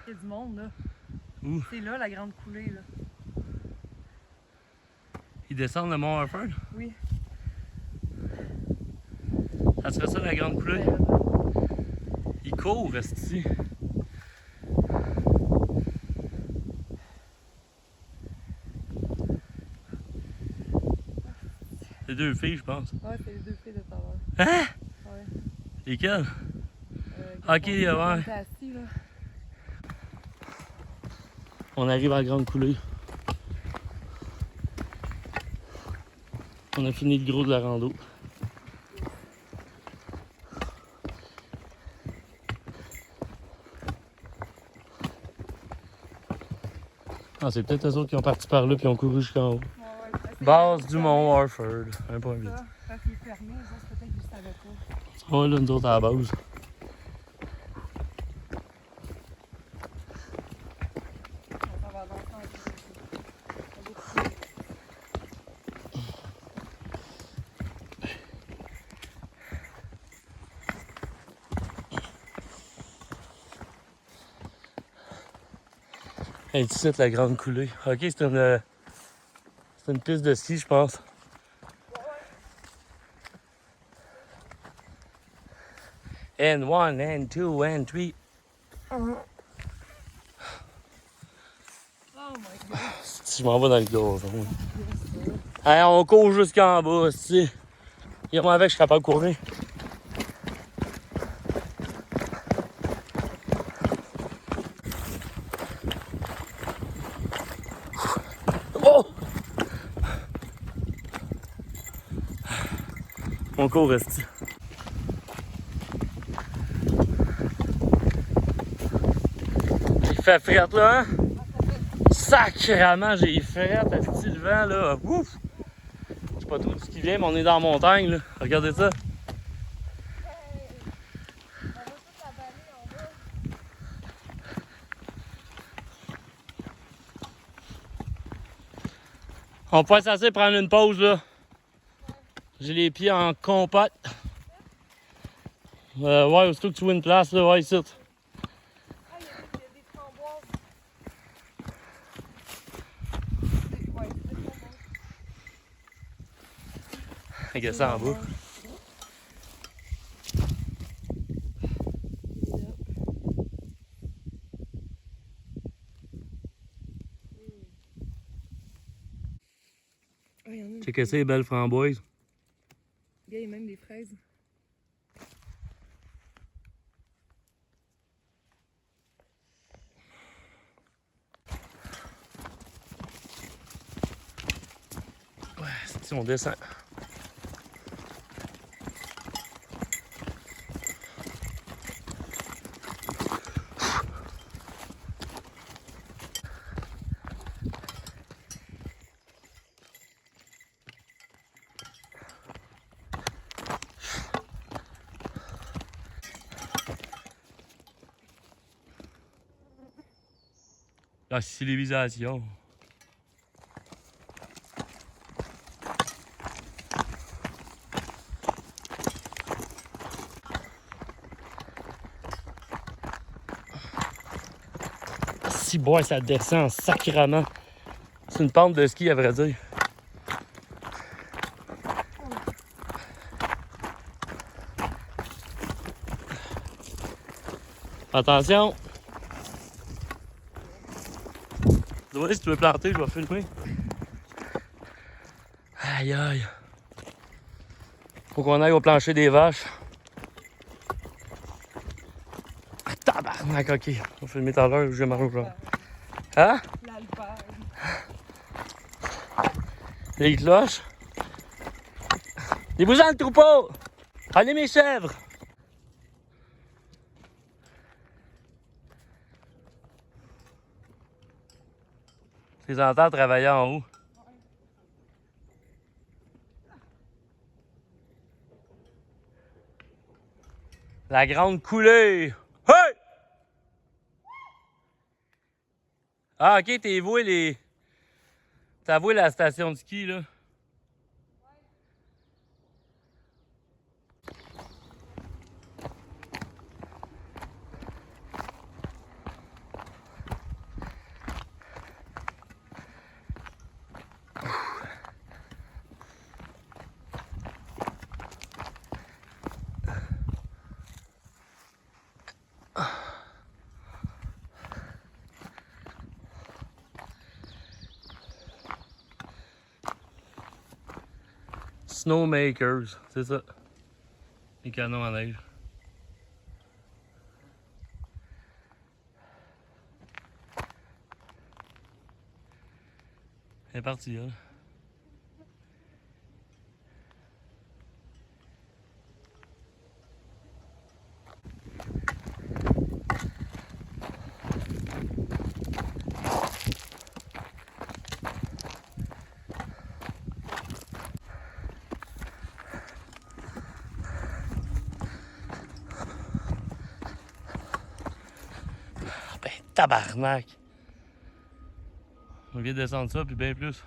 Il y a du monde, là. Où? C'est là, la grande coulée, là. Ils descendent le mont Harford? Oui. Ça serait ça la grande coulée? Ils courent, esti. C'est deux filles, je pense. Ouais, c'est les deux filles de tout à l'heure. Hein? Ouais. Lesquelles? Ok, On ouais. était assis, là. On arrive à la grande coulée. On a fini le gros de la rando. Ah, c'est peut-être eux autres qui ont parti par là puis ont couru jusqu'en haut. Ouais, ouais. Base du mont Harford, 1.8. Quand il est fermé, les autres, peut-être qu'ils ne savaient pas. Ouais, là, nous autres à la base. On va avancer un peu. Et ici, la grande coulée. Ok, c'est une piste de ski, je pense. N1, N2, N3. Oh my god. Si je m'en vais dans le gazon. Hey, on court jusqu'en bas, si. Viens-moi avec, je suis capable de courir. Oh! On court, reste. Il fait frette là, hein? Sacrément, j'ai frette, asti, le vent là. Ouf! Je sais pas trop ce qui vient, mais on est dans la montagne là. Regardez ça. On peut s'asseoir prendre une pause là. J'ai les pieds en compote. Ouais, aussitôt que tu vois une place là, ouais, ici. Ah, il y a des framboises. Ouais, c'est des framboises. Regarde ça en bas. Ah, il y en a une. Check ça, les belles framboises. Il y a même des fraises. Ouais, si on descend. La civilisation. Si bois, ça descend sacrément. C'est une pente de ski à vrai dire. Attention! Ouais, si tu veux planter, je vais filmer. Aïe aïe. Faut qu'on aille au plancher des vaches. Ah, tabarnak, ok. On va filmer tout à l'heure, je vais m'arranger. Hein? L'alpage. Les cloches. Débouchons le troupeau! Allez mes chèvres! Tu les entends travailler en haut. La grande coulée! Hey! Ah, ok, t'es voué les. T'as voué la station de ski, là. Snowmakers, c'est ça. Les canons à neige. Elle est partie, là. Ben, tabarnak! On vient de descendre ça, puis bien plus.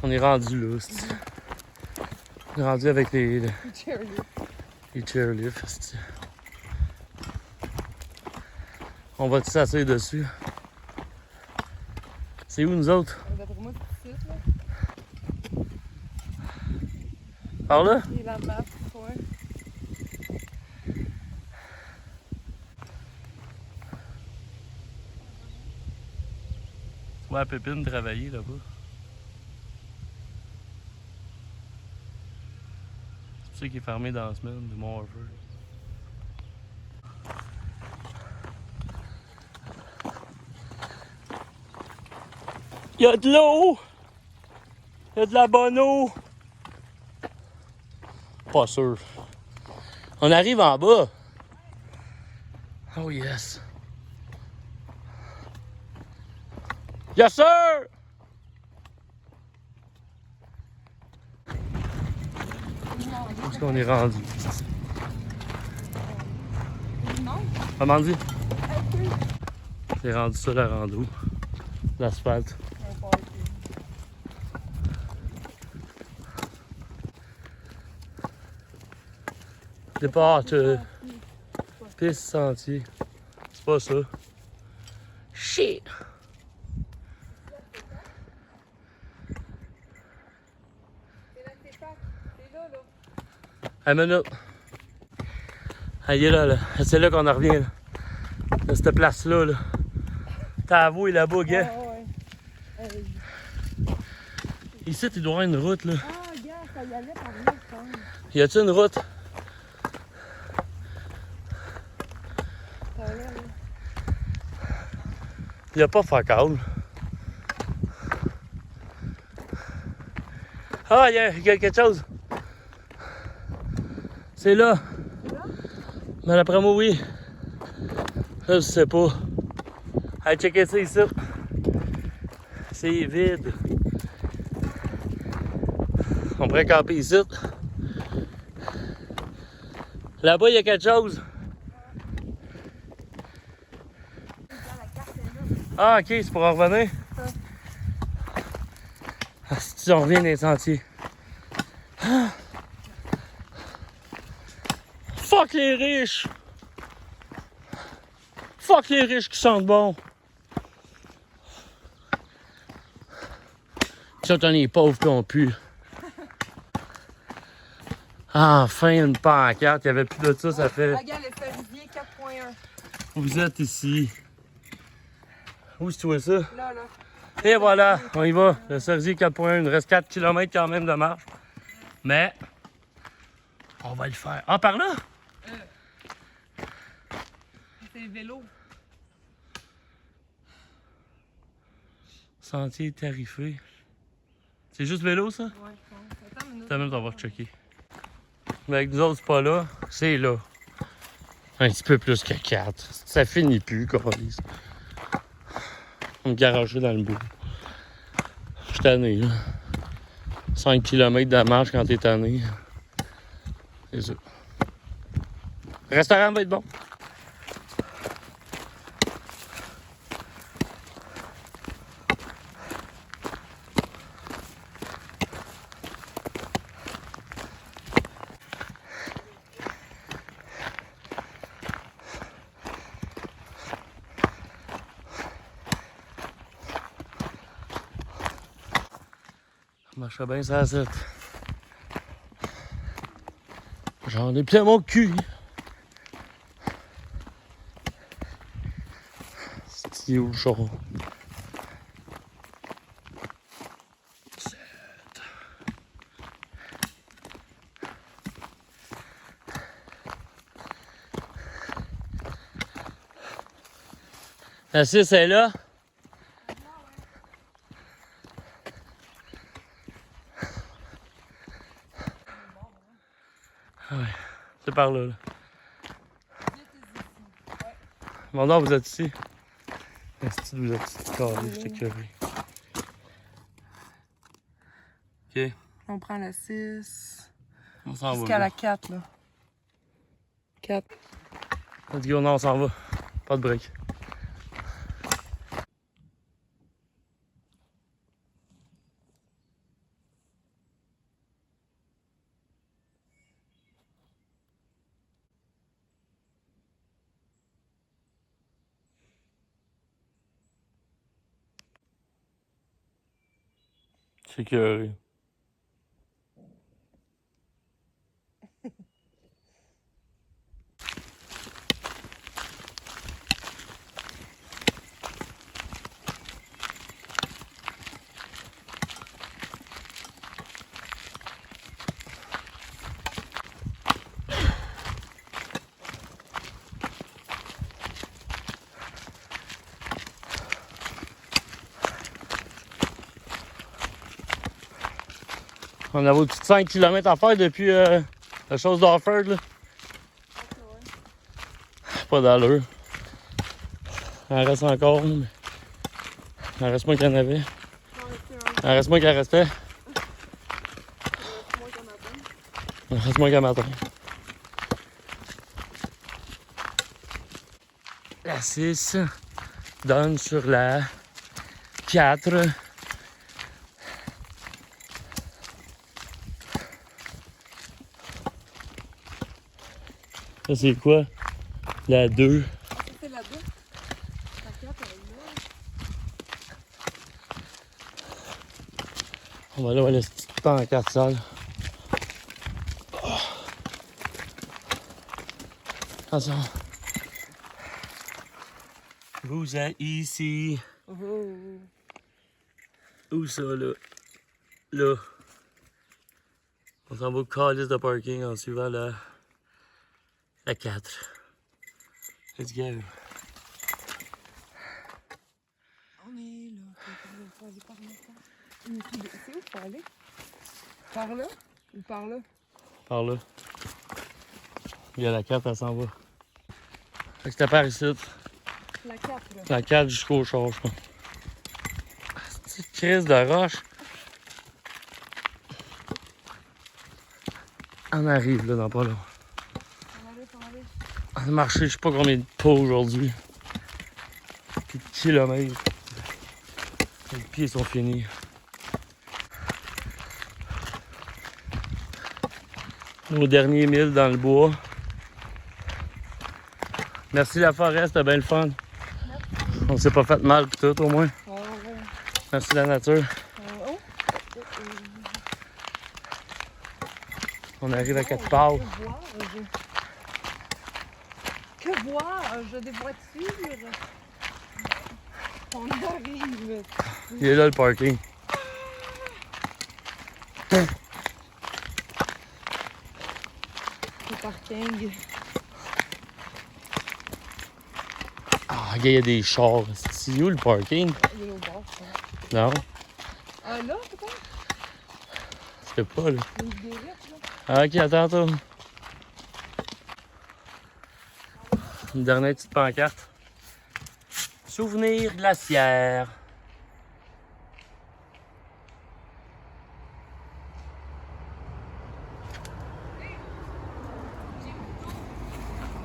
On est rendu là, c'ti. On est rendu avec les chairlifts, c'ti. On va tous s'asseoir dessus. C'est où nous autres? D'après moi, c'est ici, là. Par là? Il est la map, ouais. Tu vois la Pépine travailler là-bas. C'est pour ça qu'il est fermé dans la semaine, du Mont Harford. Il y a de l'eau! Il y a de la bonne eau! Pas sûr. On arrive en bas. Oh yes. Yes sir! Où est-ce qu'on est rendu? Comment dit? C'est rendu ça la rando. L'asphalte. Départ, piste sentier. C'est pas ça. Shit! Un minute. Ah, il est là, là. C'est là qu'on en revient, là. De cette place-là, là. T'as avoué là-bas, gars. Ah, ouais. Ici, il doit y avoir une route, là. Ah, gars, ça y allait par là, je pense. Y a-t-il une route? Ça allait, là. Y a pas fuck all. Ah, y a quelque chose. C'est là. C'est là? Mais d'après moi, oui. Ça, je sais pas. Allez, checker ça ici. C'est vide. On pourrait camper ici. Là-bas, il y a quelque chose. Ah, ok, c'est pour en revenir. Ah, si on revient dans les sentiers. Ah. Fuck les riches! Fuck les riches qui sentent bon! Ça, t'en es pauvres qui ont pu. Enfin, une pancarte. Il n'y avait plus de ça, ça fait... Regarde, le Cerisier 4.1. Vous êtes ici. Où tu vois ça? Là, là. Et voilà, on y va. Le Cerisier 4.1. Il nous reste 4 km quand même de marche. Mais, on va le faire. Ah, par là? C'est le vélo. Sentier tarifé. C'est juste vélo, ça? Ouais, je pense. Attends une minute. Attends une minute, on va checker. Mais avec nous autres, c'est pas là. C'est là. Un petit peu plus que 4. Ça finit plus, câlisse. On me garocher dans le bout. Je suis tanné, là. 5 km de marche quand t'es tanné. C'est ça. Le restaurant va être bon. Ça marche bien ça, cette. J'en ai plein mon cul. C'est où le char? La 6 est là. Ah ouais, c'est par là. Bon, non, vous êtes ici. Est-ce que vous êtes ici? Carré, je t'ai curé. Ok, On prend la 6. on s'en va. Jusqu'à là. la 4, là. 4. Let's go, non, on s'en va. Pas de break. C'est curé. On avait au-dessus de 5 km à faire depuis la chose d'Offord, là. Pas d'allure. Il en reste encore, mais... Il en reste moins qu'il y en avait. Il en reste moins qu'il en restait. Il en reste moins qu'à matin. La 6 donne sur la 4. Ça, c'est quoi? La 2. C'est la 2. La 4, elle est là. On va aller voir le petit temps en 4 salles. Attention. Vous êtes ici. Où ça, là? Là. On s'en va au calice de parking en suivant la 4. Let's go. On est là. Il faut aller par là. C'est où il faut aller? Par là ou par là? Par là. Il y a la 4, elle s'en va. Fait que c'était par ici. La 4, là. La 4 jusqu'au char, je crois. C'est une crise de roche. On arrive là dans pas long. On va aller. On a marché je sais pas combien de pas aujourd'hui. Puis de kilomètres. Les pieds sont finis. Nos derniers 1000 dans le bois. Merci la forêt, c'était bien le fun. On s'est pas fait mal pis tout au moins. Merci la nature. On arrive à 4 pas. Que vois-je des voitures? On arrive. Il est là le parking. Le parking. Ah, il y a des chars. C'est où le parking? Il est au bord, ça. Non, Ah là, peut-être? c'était pas là. Une guérite, là. Ah, ok, attends, attends. Une dernière petite pancarte. Souvenir glaciaire.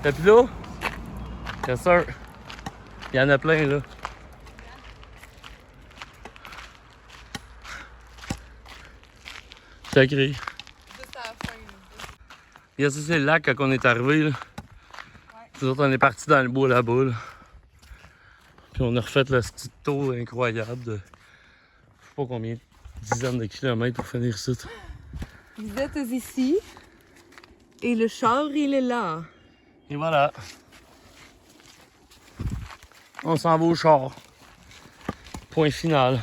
Tapis-là? Yes sir. Il y en a plein là. Sacré. Juste à la fin. Yes, ça c'est le lac quand on est arrivé là. Nous autres on est partis dans le bois là-bas là. Puis on a refait le petit tour incroyable de je sais pas combien, dizaines de kilomètres pour finir ça. Vous êtes ici et le char il est là. Et voilà. On s'en va au char. Point final.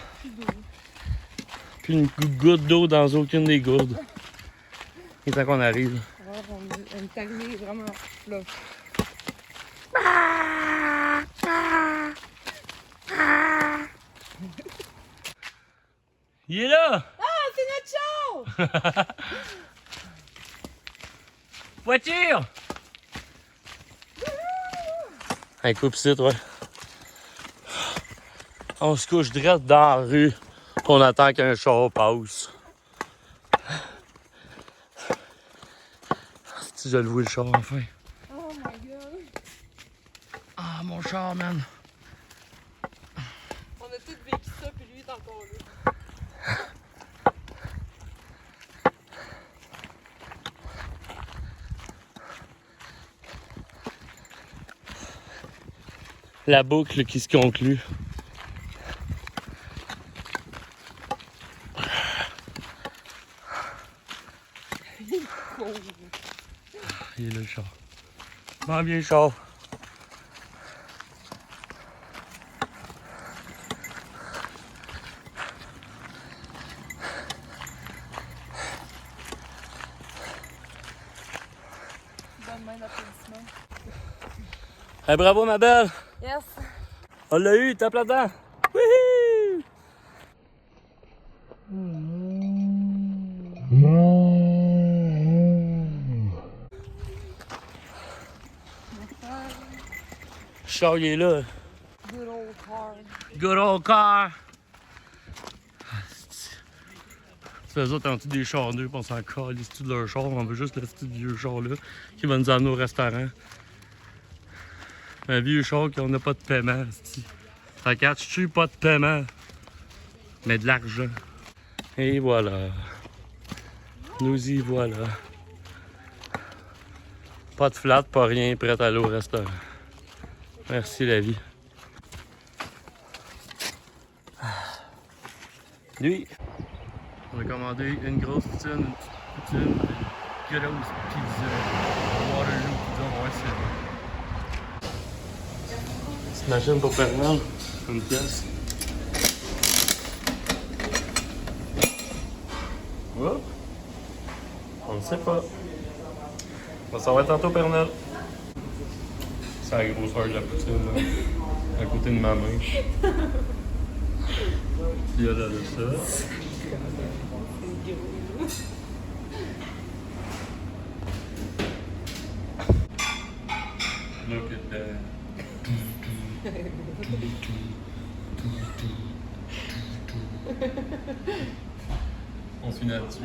Puis une goutte d'eau dans aucune des gourdes. Et tant qu'on arrive. Alors on est arrivé vraiment là. Il est là! Ah, c'est notre char! Voiture! Un coupe ici, ouais. On se couche direct dans la rue. On attend qu'un char passe. Si je le vois le char enfin. Oh my god. Ah mon char, man. On a tous vécu ça puis lui est encore là. La boucle qui se conclut. Il est là le char. M'en viens le char. Bonne main d'applaudissement. Hey, bravo ma belle! Yes. On l'a eu, tape là-dedans! Wouhou! Le char il est là. Good old car. Good old car! C'est eux autres, ont-ils des chars neufs, on s'en calisse tout de leur char, on veut juste le petit vieux char là qui va nous amener au restaurant. Un vieux char qu'on n'a pas de paiement. Ça catch-tu pas de paiement? Mais de l'argent. Et voilà. Nous y voilà. Pas de flat, pas rien, prêt à aller au restaurant. Merci la vie. Lui. On a commandé une grosse poutine, une petite poutine, une grosse pizza. Waterloo pizza, ouais c'est. Machine pour Pernal, une pièce. Oh. On ne sait pas. On s'en va tantôt Pernal. C'est la grosseur de la poutine, là, à côté de ma main. Il y a là de ça. Look at that. On se finit là-dessus.